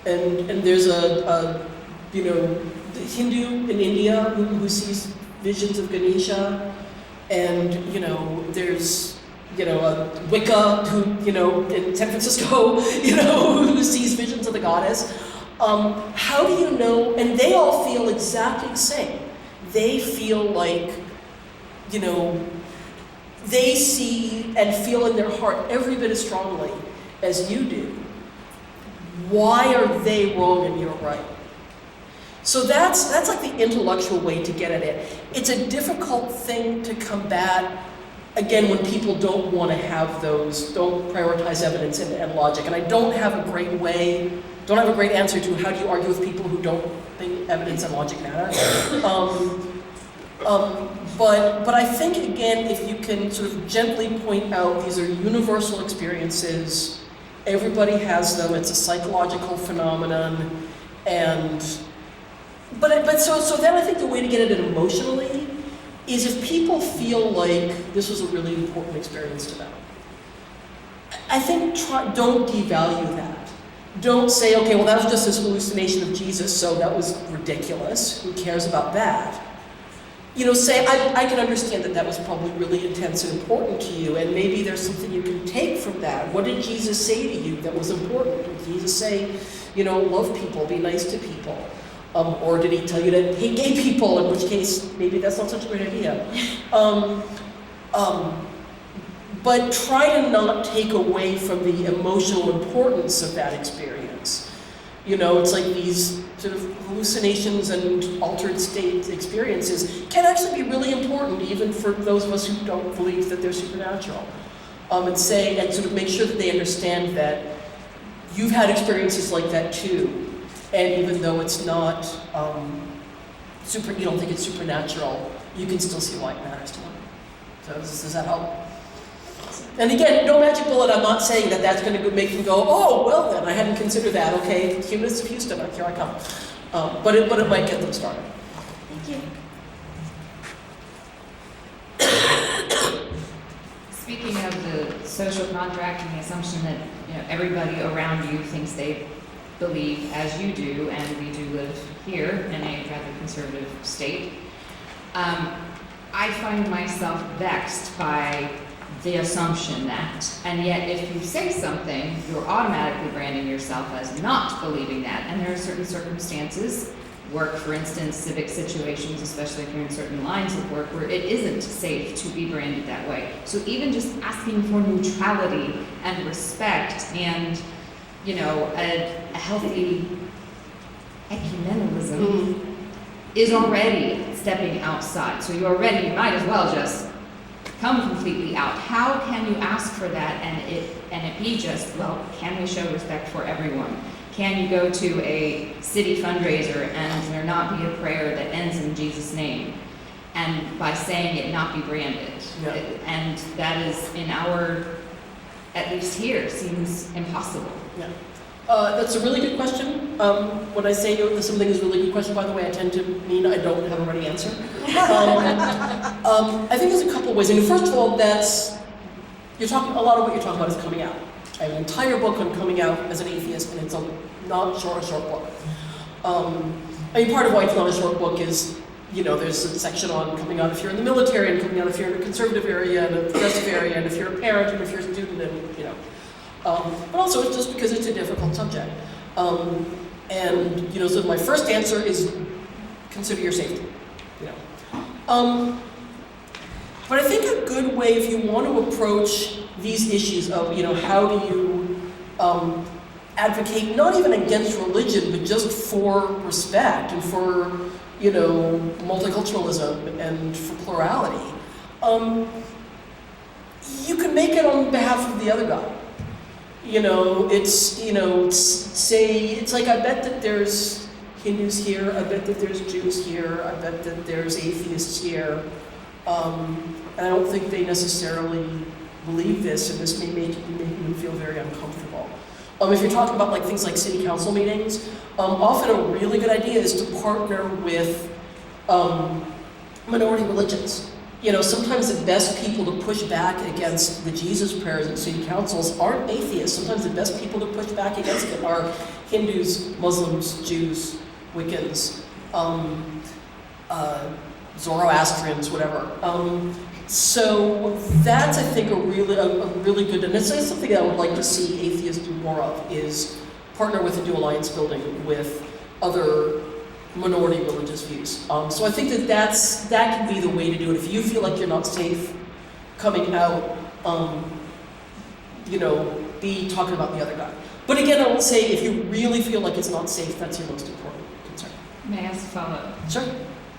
and there's a you know, the Hindu in India who sees visions of Ganesha, and, you know, there's, you know, a Wicca who, you know, in San Francisco, you know, who sees visions of the goddess. How do you know? And they all feel exactly the same. They feel like, you know, they see and feel in their heart every bit as strongly as you do. Why are they wrong and you're right? So that's like the intellectual way to get at it. It's a difficult thing to combat, again, when people don't want to have those, don't prioritize evidence and logic. And I don't have a great way don't have a great answer to how do you argue with people who don't think evidence and logic matter. But I think, again, if you can sort of gently point out these are universal experiences, everybody has them, it's a psychological phenomenon, but so then I think the way to get at it emotionally is if people feel like this was a really important experience to them. I think don't devalue that. Don't say, okay, well that was just this hallucination of Jesus, so that was ridiculous. Who cares about that? You know, say, I can understand that that was probably really intense and important to you, and maybe there's something you can take from that. What did Jesus say to you that was important? Did Jesus say, you know, love people, be nice to people? Or did he tell you to hate gay people, in which case, maybe that's not such a great idea. But try to not take away from the emotional importance of that experience. You know, it's like these sort of hallucinations and altered state experiences can actually be really important, even for those of us who don't believe that they're supernatural. And sort of make sure that they understand that you've had experiences like that too. And even though it's not you don't think it's supernatural, you can still see why it matters to them. So does that help? And again, no magic bullet. I'm not saying that that's going to make them go, oh, well then, I hadn't considered that. Okay, Humanists of Houston, here I come. But it might get them started. Thank you. Speaking of the social contract and the assumption that everybody around you thinks they believe as you do, and we do live here in a rather conservative state, I find myself vexed by the assumption that, and yet if you say something, you're automatically branding yourself as not believing that. And there are certain circumstances, work for instance, civic situations, especially if you're in certain lines of work, where it isn't safe to be branded that way. So even just asking for neutrality and respect and, a healthy ecumenism is already stepping outside. So you might as well just come completely out. How can you ask for that and it be just, well, can we show respect for everyone? Can you go to a city fundraiser and there not be a prayer that ends in Jesus' name? And by saying it, not be branded. Yeah. And that is in at least here, seems impossible. Yeah. That's a really good question. When I say something is a really good question, by the way, I tend to mean I don't have a ready answer. I think there's a couple of ways. I mean, first of all, a lot of what you're talking about is coming out. I have an entire book on coming out as an atheist, and it's not a short book. Part of why it's not a short book is, there's a section on coming out if you're in the military, and coming out if you're in a conservative area, and a progressive area, and if you're a parent, and if you're a student, and, but also it's just because it's a difficult subject. So my first answer is consider your safety. But I think a good way, if you want to approach these issues of, how do you advocate not even against religion, but just for respect and for, multiculturalism and for plurality, you can make it on behalf of the other guy. It's like, I bet that there's Hindus here, I bet that there's Jews here, I bet that there's atheists here. And I don't think they necessarily believe this, and this may make them feel very uncomfortable. If you're talking about things like city council meetings, often a really good idea is to partner with minority religions. Sometimes the best people to push back against the Jesus prayers at city councils aren't atheists. Sometimes the best people to push back against it are Hindus, Muslims, Jews, Wiccans, Zoroastrians, whatever. So that's, I think, a really good, and it's something that I would like to see atheists do more of, is partner with and do alliance building with other minority religious views. So I think that can be the way to do it. If you feel like you're not safe coming out, be talking about the other guy. But again, I will say, if you really feel like it's not safe, that's your most important concern. May I ask a follow-up? Sure.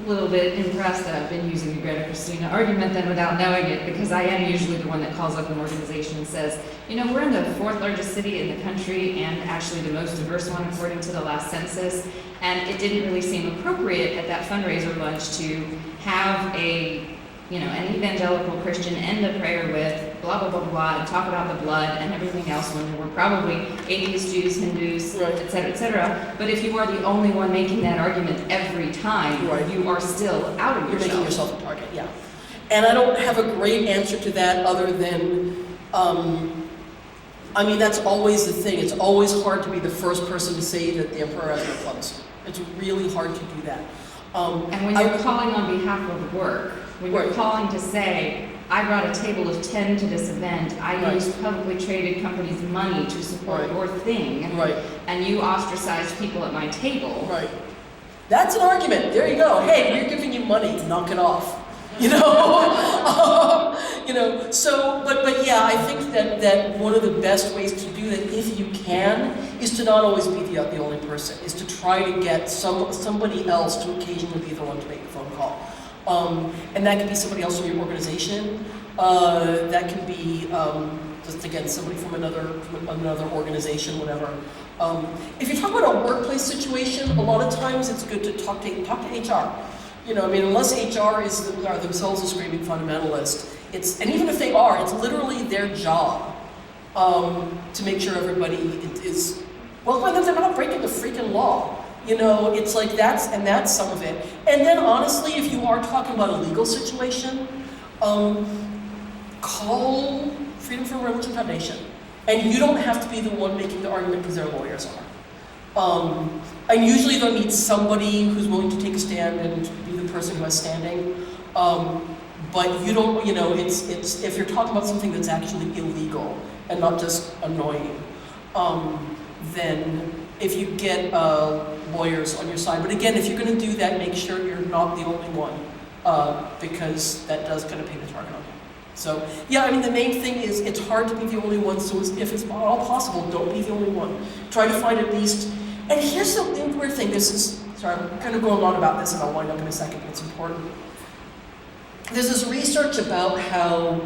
a little bit impressed that I've been using the Greta Christina argument then without knowing it, because I am usually the one that calls up an organization and says, you know, we're in the 4th largest city in the country and actually the most diverse one according to the last census, and it didn't really seem appropriate at that fundraiser lunch to have an evangelical Christian end the prayer with blah, blah, blah, blah, and talk about the blood and everything else when there were probably atheists, Jews, Hindus, Right. et cetera, et cetera. But if you are the only one making that argument every time, Right. you are still out of You're yourself. making yourself a target, yeah. And I don't have a great answer to that other than, that's always the thing. It's always hard to be the first person to say that the emperor has no clothes. It's really hard to do that. And when you're calling on behalf of work, when you're Right. calling to say, I brought a table of 10 to this event, I Right. used publicly traded companies' money to support Right. your thing, Right, and you ostracized people at my table. right. That's an argument. There you go. Hey, we're giving you money. Knock it off. You know? But yeah, I think that one of the best ways to do that, if you can, is to not always be the only person, is to try to get somebody else to occasionally be the one to make the phone call. And that can be somebody else from your organization. That can be, just again, somebody from another organization, whatever. If you're talking about a workplace situation, a lot of times it's good to talk to HR. Unless HR are themselves a screaming fundamentalist, and even if they are, it's literally their job to make sure everybody is, well, they're not breaking the freaking law. It's like that's some of it. And then honestly, if you are talking about a legal situation, call Freedom from Religion Foundation. And you don't have to be the one making the argument because their lawyers are. And usually they'll need somebody who's willing to take a stand and be the person who has standing. But you don't, it's if you're talking about something that's actually illegal and not just annoying, then if you get lawyers on your side. But again, if you're going to do that, make sure you're not the only one, because that does kind of paint a target on you. So yeah, the main thing is it's hard to be the only one. So if it's at all possible, don't be the only one. Try to find at least. And here's the weird thing. Sorry, I'm kind of going on about this, and I'll wind up in a second. It's important. There's this research about how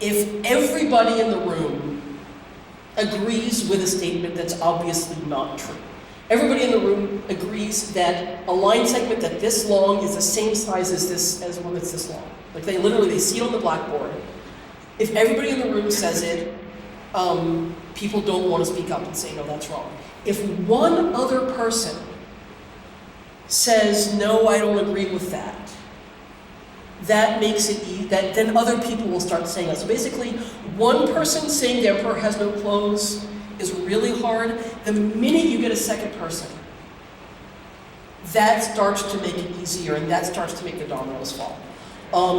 if everybody in the room agrees with a statement that's obviously not true. Everybody in the room agrees that a line segment that this long is the same size as one that's this long. Like they see it on the blackboard. If everybody in the room says it, people don't want to speak up and say, no, that's wrong. If one other person says, no, I don't agree with that, that makes it then other people will start saying that. So basically, one person saying the emperor has no clothes is really hard. The minute you get a second person, that starts to make it easier, and that starts to make the dominoes fall.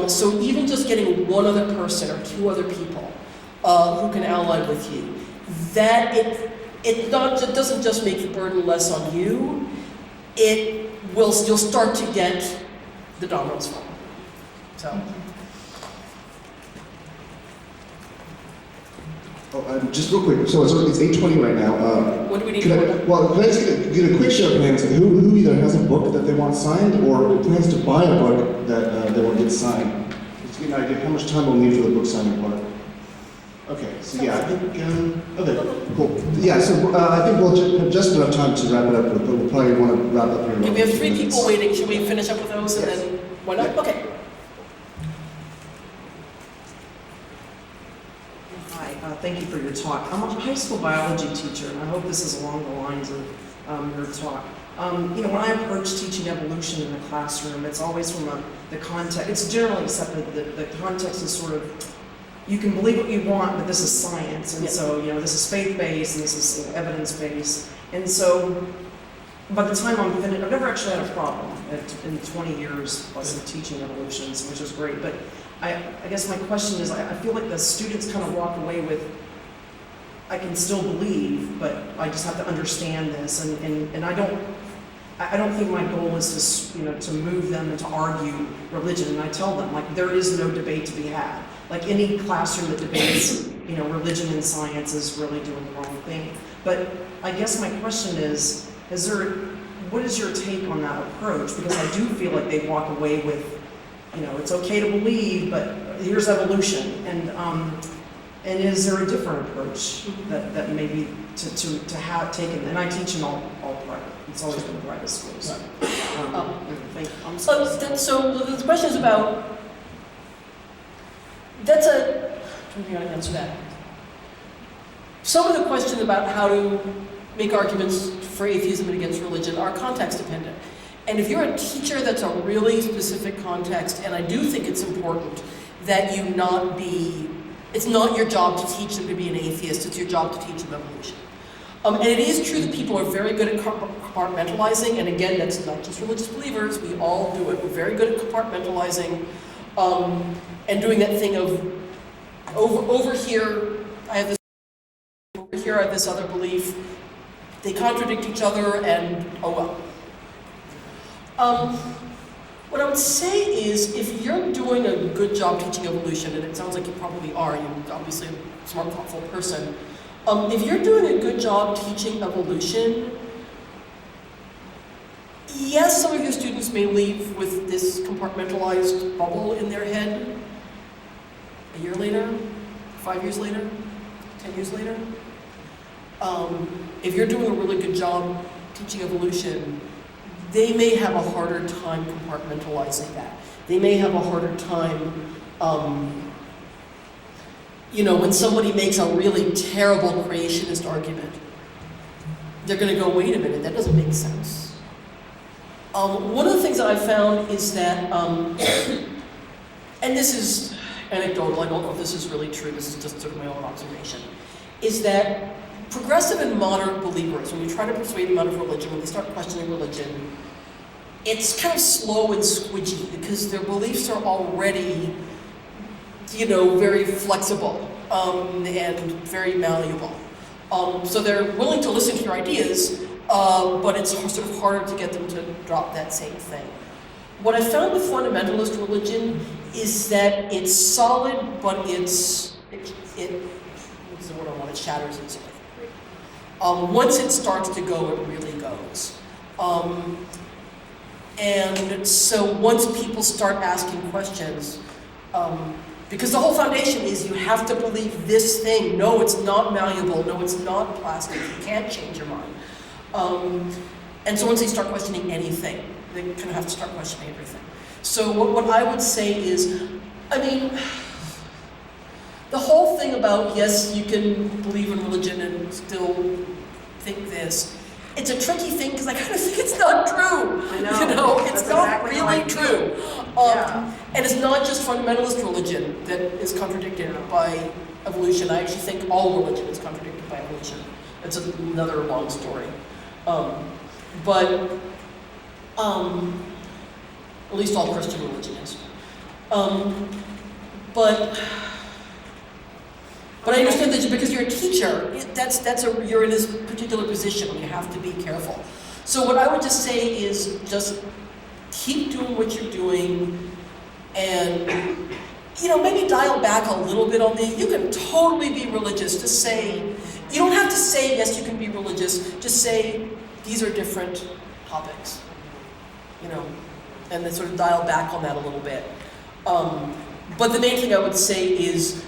So even just getting one other person or two other people who can ally with you, it doesn't just make the burden less on you. You'll start to get the dominoes fall. So. Just real quick, so it's 8:20 right now. What do we need can I just get a quick show of hands who either has a book that they want signed or plans to buy a book that they want to get signed? Just to get an idea of how much time we'll need for the book signing part. Okay, so yeah, I think, okay, cool. Yeah, so I think we'll have just enough time to wrap it up, but we'll probably want to wrap up here. Okay, we have 3 people waiting. Should we finish up with those and then, why not? Okay. Hi, thank you for your talk. I'm a high school biology teacher, and I hope this is along the lines of your talk. When I approach teaching evolution in the classroom, it's always from the context. It's generally accepted that the context is sort of, you can believe what you want, but this is science, and so this is faith-based and this is evidence-based. And so, by the time I'm finished, I've never actually had a problem in 20 years plus of teaching evolutions, which is great. But I guess my question is, I feel like the students kind of walk away with, I can still believe, but I just have to understand this, and I don't think my goal is to move them and to argue religion. And I tell them, like, there is no debate to be had. Like, any classroom that debates, religion and science is really doing the wrong thing. But I guess my question is what is your take on that approach? Because I do feel like they walk away with, you know, it's okay to believe, but here's evolution. And is there a different approach that maybe to have taken? And I teach in all private. It's always been private schools. Thank you. So the question is about, I'm trying to answer that. Some of the questions about how to make arguments for atheism and against religion are context dependent. And if you're a teacher that's a really specific context, and I do think it's important that you not be, it's not your job to teach them to be an atheist, it's your job to teach them evolution. And it is true that people are very good at compartmentalizing, and again, that's not just religious believers, we all do it. We're very good at compartmentalizing and doing that thing of, over here, I have this, over here I have this other belief. They contradict each other, and oh well. What I would say is, if you're doing a good job teaching evolution, and it sounds like you probably are, you're obviously a smart, thoughtful person, if you're doing a good job teaching evolution, yes, some of your students may leave with this compartmentalized bubble in their head a year later, 5 years later, 10 years later. If you're doing a really good job teaching evolution, they may have a harder time compartmentalizing that. They may have a harder time, when somebody makes a really terrible creationist argument, they're going to go, wait a minute, that doesn't make sense. One of the things that I found is that, and this is anecdotal, I don't know if this is really true, this is just sort of my own observation, is that progressive and moderate believers, when you try to persuade them out of religion, when they start questioning religion, it's kind of slow and squidgy because their beliefs are already, very flexible and very malleable. So they're willing to listen to your ideas, but it's sort of harder to get them to drop that same thing. What I found with fundamentalist religion is that it's solid, but what's the word I want? It shatters easily. Once it starts to go, it really goes. And so once people start asking questions, because the whole foundation is you have to believe this thing. No, it's not malleable. No, it's not plastic. You can't change your mind. And so once they start questioning anything, they kind of have to start questioning everything. So what I would say is, the whole thing about, yes, you can believe in religion and still think this, it's a tricky thing because I kind of think it's not true. I know. It's That's not exactly really true. Yeah. And it's not just fundamentalist religion that is contradicted by evolution. I actually think all religion is contradicted by evolution. It's another long story. But at least all Christian religion is. But I understand that because you're a teacher, you're in this particular position and you have to be careful. So what I would just say is just keep doing what you're doing and, maybe dial back a little bit on you can totally be religious. Just say, you don't have to say, yes, you can be religious. Just say, these are different topics, and then sort of dial back on that a little bit. But the main thing I would say is,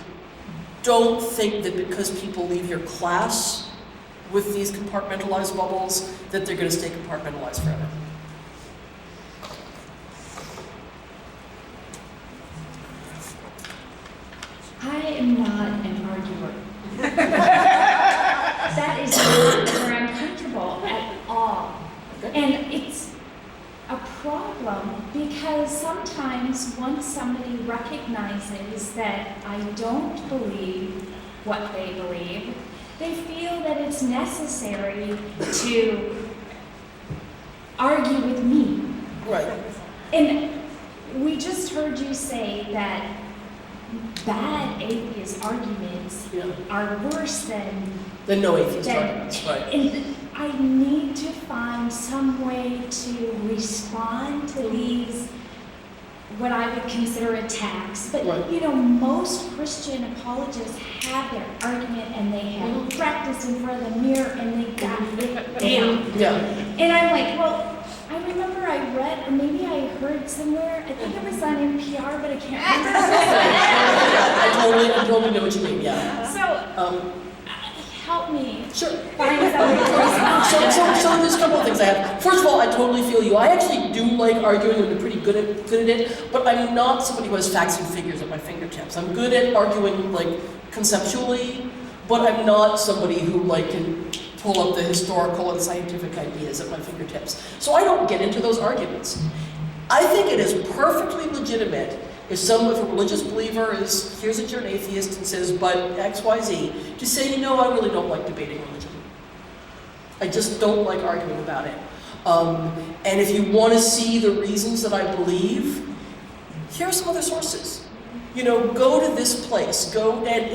don't think that because people leave your class with these compartmentalized bubbles, that they're going to stay compartmentalized forever. I am not an arguer. That is not where I'm comfortable at all. Okay. And it's a problem because sometimes once somebody recognizes that I don't believe what they believe, they feel that it's necessary to argue with me. Right. And we just heard you say that bad atheist arguments are worse than no atheist arguments, right. And I need to find some way to respond to these, what I would consider attacks. But, right. Most Christian apologists have their argument and they have practiced in front of the mirror and they got it down. Yeah. And I'm like, well, I remember I read, or maybe I heard somewhere, I think it was on NPR, but I can't remember. I totally know what you mean, yeah. So, help me Sure. find somebody to respond. So there's a couple of things I have. First of all, I totally feel you. I actually do like arguing and I'm pretty good at it, but I'm not somebody who has facts and figures at my fingertips. I'm good at arguing like conceptually, but I'm not somebody who like can pull up the historical and scientific ideas at my fingertips. So I don't get into those arguments. I think it is perfectly legitimate if a religious believer hears that you're an atheist and says, but X, Y, Z, to say, you know, I really don't like debating religion. I just don't like arguing about it. And if you want to see the reasons that I believe, here are some other sources. You know, go to this place. Go, and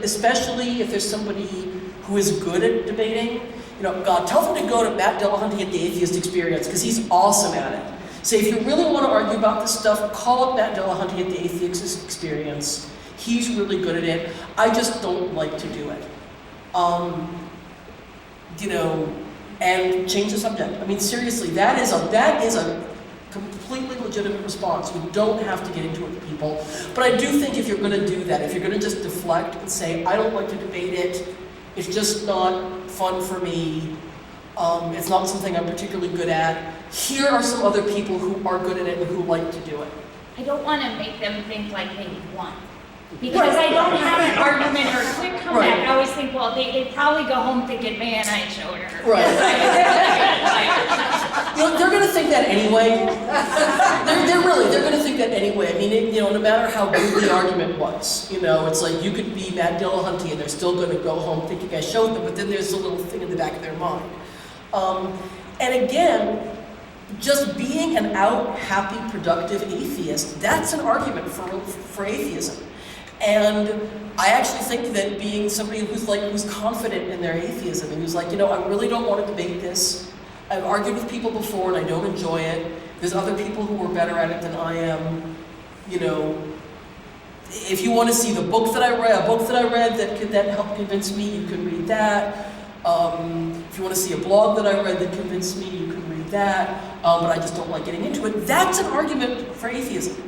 especially if there's somebody who is good at debating, you know, God, tell them to go to Matt Dillahunty at the Atheist Experience, because he's awesome at it. Say, if you really want to argue about this stuff, call up Matt Dillahunty at the Atheist Experience. He's really good at it. I just don't like to do it. You know, and change the subject. I mean, seriously, that is a completely legitimate response. We don't have to get into it with people. But I do think if you're going to do that, if you're going to just deflect and say, I don't like to debate it, it's just not fun for me, it's not something I'm particularly good at, here are some other people who are good at it and who like to do it. I don't want to make them think like they won. Because I don't have an argument or a quick comeback. Right. I always think, well, they probably go home thinking, man, I showed her. Right. You know, they're going to think that anyway. They're going to think that anyway. I mean, you know, no matter how good the argument was, you know, it's like you could be Matt Dillahunty and they're still going to go home thinking I showed them, but then there's a little thing in the back of their mind. And again, just being an out, happy, productive atheist, that's an argument for atheism. And I actually think that being somebody who's confident in their atheism and who's like, you know, I really don't want to debate this. I've argued with people before and I don't enjoy it. There's other people who are better at it than I am. You know, if you want to see the book that I read that helped convince me, you can read that. If you want to see a blog that I read that convinced me, you can read that. But I just don't like getting into it. That's an argument for atheism.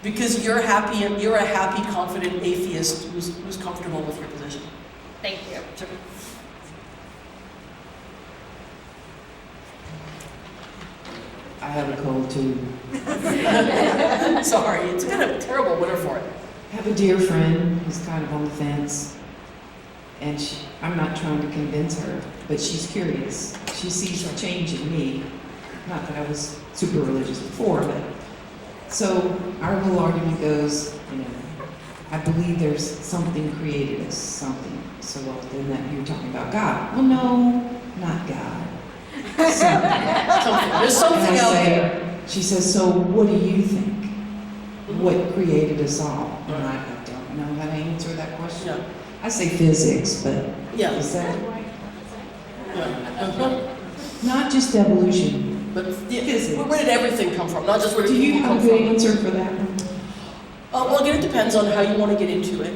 Because you're a happy, confident atheist who's comfortable with your position. Thank you. Sure. I have a cold too. Sorry, it's been a terrible winter for it. I have a dear friend who's kind of on the fence, and I'm not trying to convince her, but she's curious. She sees a change in me. Not that I was super religious before, but so our little argument goes, you know, I believe there's something created us, something. So well, then that you're talking about God. Well, no, not God. There's something out there. She says, so what do you think? What created us all? And I don't know how to answer that question. Yeah. I say physics, but Yeah. is that Yeah. not just evolution? But yeah, Physics. where did everything come from? Not just where did Do you people have come a good from. answer for that one? Well, again, it depends on how you want to get into it.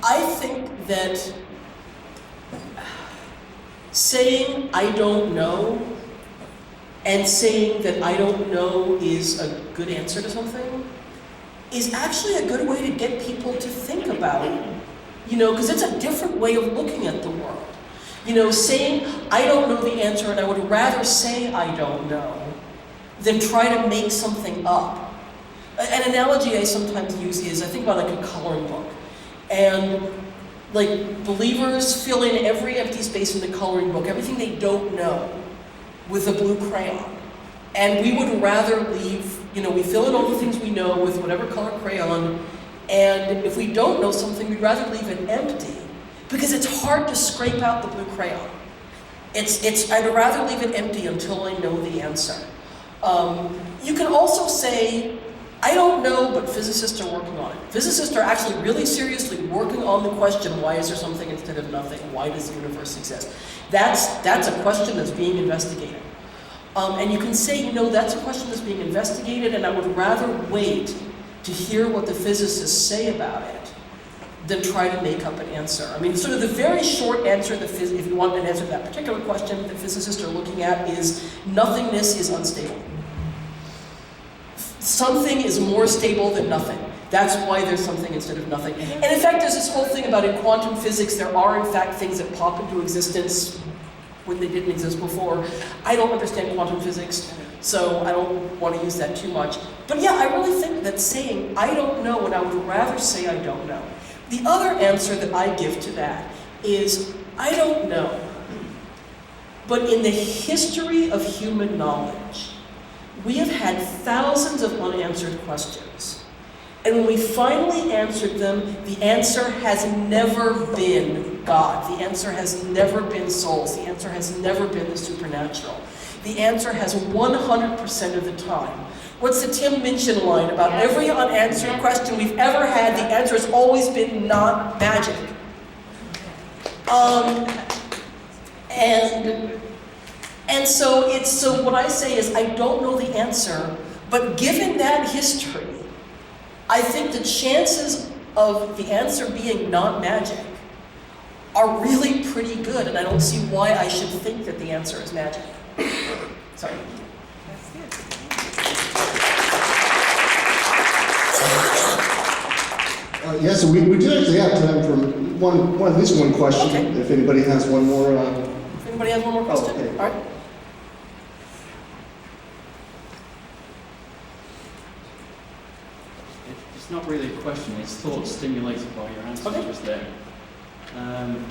I think that saying I don't know and saying that I don't know is a good answer to something is actually a good way to get people to think about it. You know, because it's a different way of looking at the world. You know, saying I don't know the answer and I would rather say I don't know than try to make something up. An analogy I sometimes use is, I think about like a coloring book. And like believers fill in every empty space in the coloring book, everything they don't know, with a blue crayon. And we would rather leave, you know, we fill in all the things we know with whatever color crayon, and if we don't know something, we'd rather leave it empty, because it's hard to scrape out the blue crayon. I'd rather leave it empty until I know the answer. You can also say, I don't know, but physicists are working on it. Physicists are actually really seriously working on the question, why is there something instead of nothing? Why does the universe exist? That's a question that's being investigated. And you can say, you know, that's a question that's being investigated, and I would rather wait to hear what the physicists say about it than try to make up an answer. I mean, sort of the very short answer, if you want an answer to that particular question that physicists are looking at, is nothingness is unstable. Something is more stable than nothing. That's why there's something instead of nothing. And in fact, there's this whole thing about in quantum physics, there are in fact things that pop into existence when they didn't exist before. I don't understand quantum physics, so I don't want to use that too much. But yeah, I really think that saying, I don't know, and I would rather say I don't know. The other answer that I give to that is, I don't know. But in the history of human knowledge, we have had thousands of unanswered questions. And when we finally answered them, the answer has never been God. The answer has never been souls. The answer has never been the supernatural. The answer has 100% of the time. What's the Tim Minchin line about every unanswered question we've ever had, the answer has always been not magic. And so what I say is, I don't know the answer, but given that history, I think the chances of the answer being not magic are really pretty good, and I don't see why I should think that the answer is magic. Sorry. Yeah, so we do actually have time for at least one question, Okay. if anybody has one more. If anybody has one more question? okay. All right. It's not really a question, it's thought stimulated by your answer Okay. just there. I'm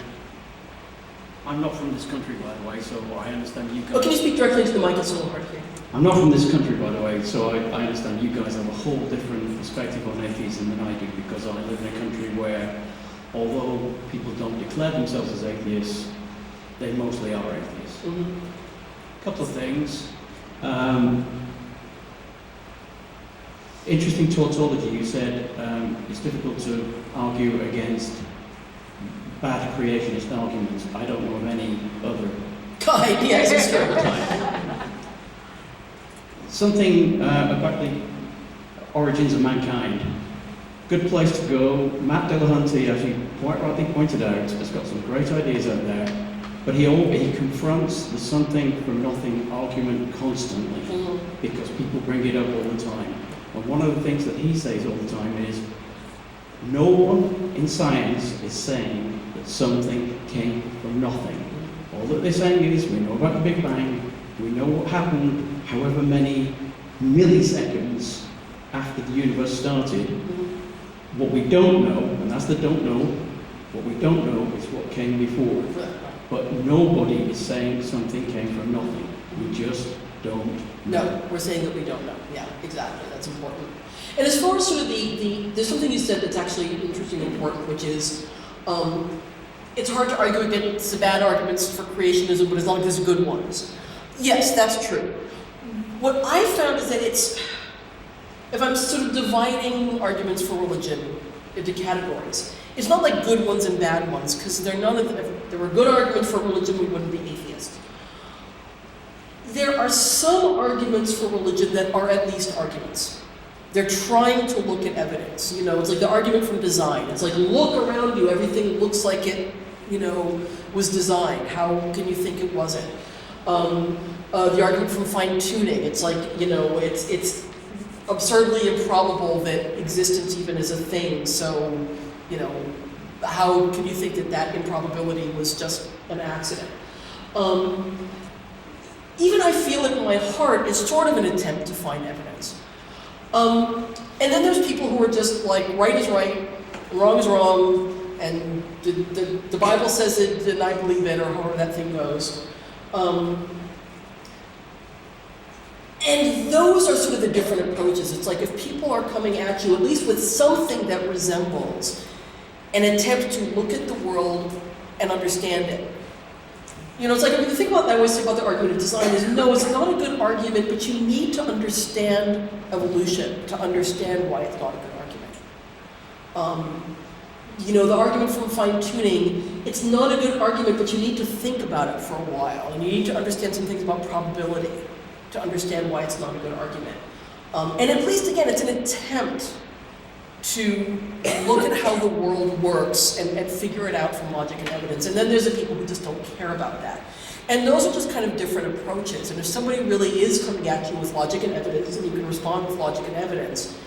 not from this country, by the way, so I understand you guys... Oh, can you speak directly into the mic? It's a little hard here. I'm not from this country, by the way, so I understand you guys have a whole different perspective on atheism than I do, because I live in a country where, although people don't declare themselves as atheists, they mostly are atheists. Mm-hmm. A couple of things. Interesting tautology. You said it's difficult to argue against bad creationist arguments. I don't know of any other. God, yes, it's true. Something about the origins of mankind. Good place to go. Matt Dillahunty actually quite rightly pointed out, has got some great ideas out there, but he confronts the something from nothing argument constantly, because people bring it up all the time. And one of the things that he says all the time is, no one in science is saying that something came from nothing. All that they're saying is, we know about the Big Bang, we know what happened however many milliseconds after the universe started. What we don't know, and that's the don't know, what we don't know is what came before. But nobody is saying something came from nothing. We just don't know. No, we're saying that we don't know. Yeah, exactly. That's important. And as far as sort of there's something you said that's actually interesting and important, which is, it's hard to argue against the bad arguments for creationism, but as long as there's good ones. Yes, that's true. What I found is that if I'm sort of dividing arguments for religion into categories, it's not like good ones and bad ones, because they're none of them. If there were good arguments for religion, we wouldn't be atheists. There are some arguments for religion that are at least arguments. They're trying to look at evidence. You know, it's like the argument from design. It's like, look around you, everything looks like it, was designed. How can you think it wasn't? The argument from fine-tuning. It's like, it's absurdly improbable that existence even is a thing. So, how can you think that improbability was just an accident? Even I feel it in my heart is sort of an attempt to find evidence. And then there's people who are just like, right is right, wrong is wrong, and the Bible says it, and I believe it, or however that thing goes. And those are sort of the different approaches. It's like if people are coming at you, at least with something that resembles an attempt to look at the world and understand it. It's like, the thing about that I always say about the argument of design is, no, it's not a good argument, but you need to understand evolution to understand why it's not a good argument. The argument from fine-tuning, it's not a good argument, but you need to think about it for a while, and you need to understand some things about probability to understand why it's not a good argument. And at least, again, it's an attempt to look at how the world works and figure it out from logic and evidence. And then there's the people who just don't care about that. And those are just kind of different approaches. And if somebody really is coming at you with logic and evidence, and you can respond with logic and evidence,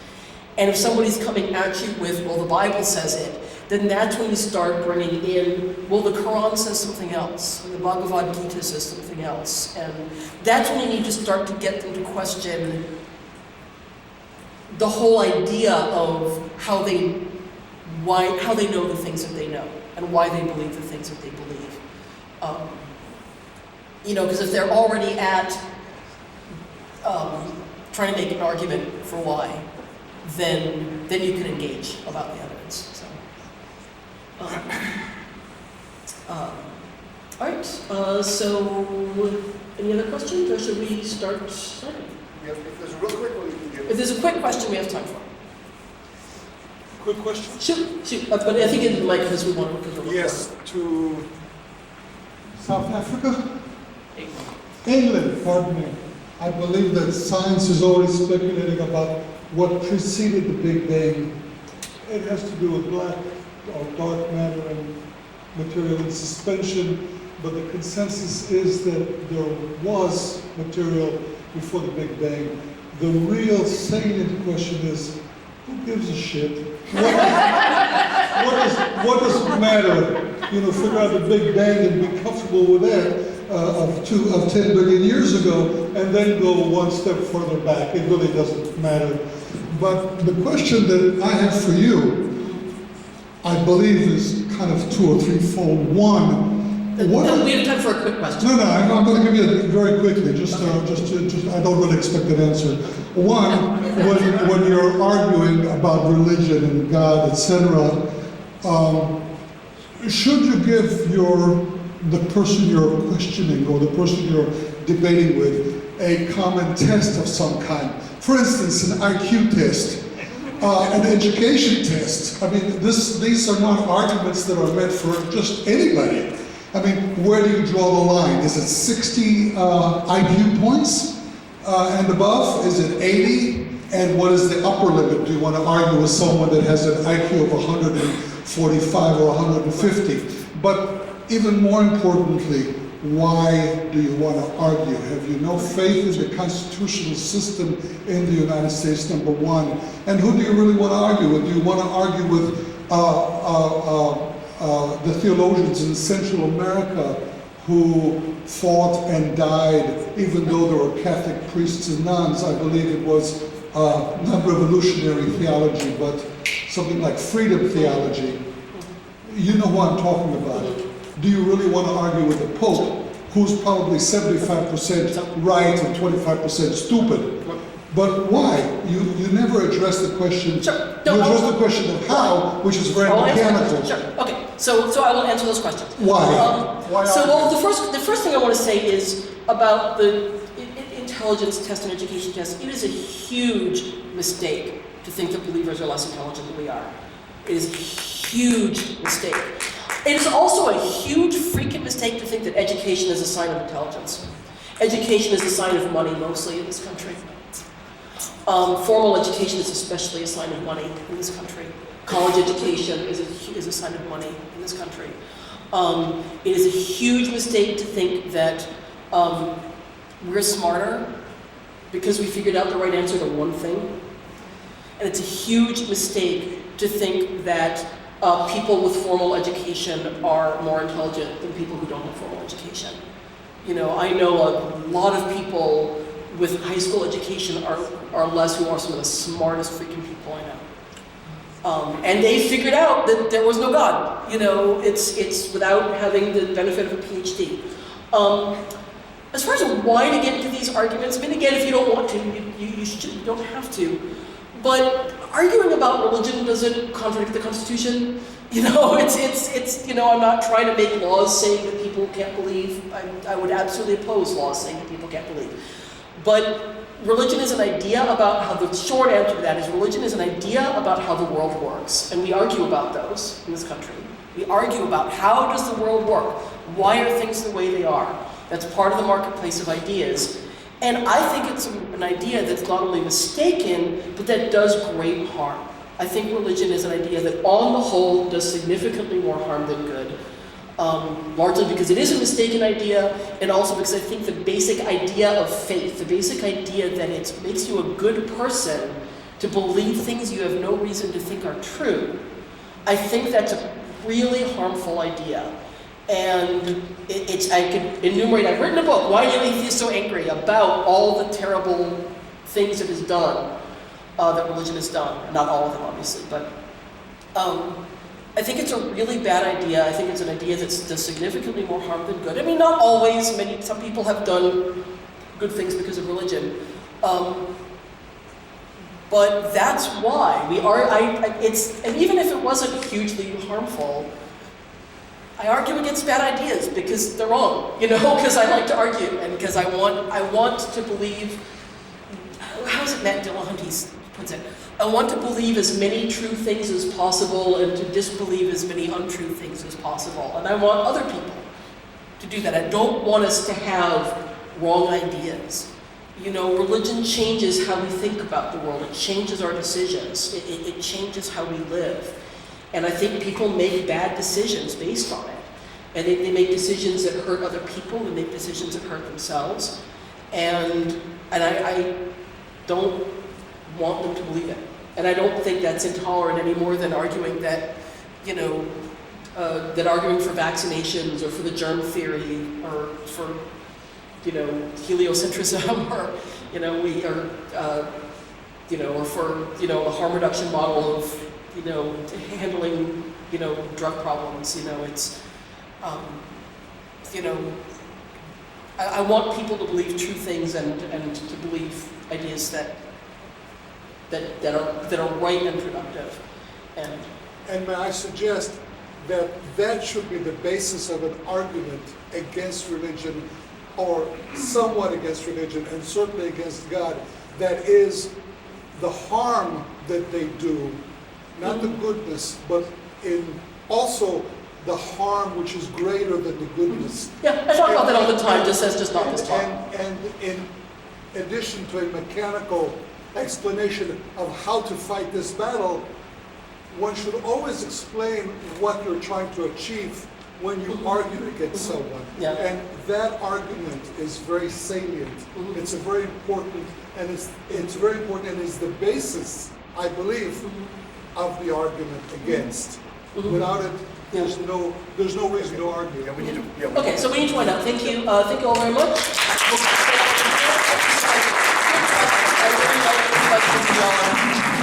and if somebody's coming at you with, well, the Bible says it, then that's when you start bringing in, well, the Quran says something else, and the Bhagavad Gita says something else. And that's when you need to start to get them to question the whole idea of how they know the things that they know, and why they believe the things that they believe. Because if they're already at trying to make an argument for why, then you can engage about the evidence. So, all right. So, any other questions, or should we start? If there's a real quick one, you can give. If there's a quick question, we have time for. Quick question? Shoot. But I think in the mic because we want to. Yes, to South Africa? England, pardon me. I believe that science is already speculating about what preceded the Big Bang. It has to do with black or dark matter and material in suspension, but the consensus is that there was material before the Big Bang. The real salient question is, who gives a shit? What does it matter? Figure out the Big Bang and be comfortable with that of 10 billion years ago, and then go one step further back. It really doesn't matter. But the question that I have for you, I believe, is kind of two or threefold. One, we have time for a quick question. No, I'm going to give you very quickly. Just I don't really expect an answer. One, when you're arguing about religion and God, etc., should you give the person you're questioning or the person you're debating with a common test of some kind? For instance, an IQ test, an education test. I mean, these are not arguments that are meant for just anybody. I mean, where do you draw the line? Is it 60 IQ points and above? Is it 80? And what is the upper limit? Do you want to argue with someone that has an IQ of 145 or 150? But even more importantly, why do you want to argue? Have you no faith in the constitutional system in the United States, number one? And who do you really want to argue with? Do you want to argue with the theologians in Central America who fought and died, even though there were Catholic priests and nuns? I believe it was not revolutionary theology, but something like freedom theology. You know who I'm talking about. Do you really want to argue with the Pope, who's probably 75% right and 25% stupid? But why? You never address the question. Sure. You address the question of how, which is very mechanical. Sure. Okay. So I will answer those questions. Why? The first thing I want to say is about the intelligence test and education test. It is a huge mistake to think that believers are less intelligent than we are. It is a huge mistake. It is also a huge freaking mistake to think that education is a sign of intelligence. Education is a sign of money, mostly in this country. Formal education is especially a sign of money in this country. College education is a sign of money in this country. It is a huge mistake to think that we're smarter because we figured out the right answer to one thing. And it's a huge mistake to think that people with formal education are more intelligent than people who don't have formal education. I know a lot of people with high school education are less who are some of the smartest freaking people I know. And they figured out that there was no God. It's without having the benefit of a PhD. As far as why to get into these arguments, I mean, again, if you don't want to, you don't have to. But arguing about religion doesn't contradict the Constitution. I'm not trying to make laws saying that people can't believe. I would absolutely oppose laws saying that people can't believe. But religion is an idea about how, the short answer to that is religion is an idea about how the world works. And we argue about those in this country. We argue about how does the world work? Why are things the way they are? That's part of the marketplace of ideas. And I think it's an idea that's not only mistaken, but that does great harm. I think religion is an idea that on the whole does significantly more harm than good. Largely because it is a mistaken idea, and also because I think the basic idea of faith, the basic idea that it makes you a good person to believe things you have no reason to think are true, I think that's a really harmful idea. And I could enumerate, I've written a book, Why Are Atheists So Angry?, about all the terrible things it has done, that religion has done. Not all of them, obviously, but I think it's a really bad idea. I think it's an idea that does significantly more harm than good. I mean, not always. Some people have done good things because of religion. But that's why we are, and even if it wasn't hugely harmful, I argue against bad ideas because they're wrong, because I like to argue and because I want to believe, how is it Matt Dillahunty puts it? I want to believe as many true things as possible and to disbelieve as many untrue things as possible. And I want other people to do that. I don't want us to have wrong ideas. Religion changes how we think about the world. It changes our decisions. It changes how we live. And I think people make bad decisions based on it. And they make decisions that hurt other people. They make decisions that hurt themselves. And I don't want them to believe it. And I don't think that's intolerant any more than arguing that, that arguing for vaccinations or for the germ theory or for, heliocentrism or, or for, the harm reduction model of, handling, drug problems. It's, I want people to believe true things and to believe ideas that are right and productive. And may I suggest that should be the basis of an argument against religion, or somewhat against religion, and certainly against God. That is the harm that they do, not the goodness, but in also the harm which is greater than the goodness. Yeah, I talk about that all the time, just not this talk. And in addition to a mechanical explanation of how to fight this battle, one should always explain what you're trying to achieve when you argue against someone. Yeah. And that argument is very salient. It's a very important, and it's very important, and is the basis, I believe, of the argument against. Without it, there's no reason to argue. Okay, so we need to wind up. Thank you all very much. I really like the questions, y'all.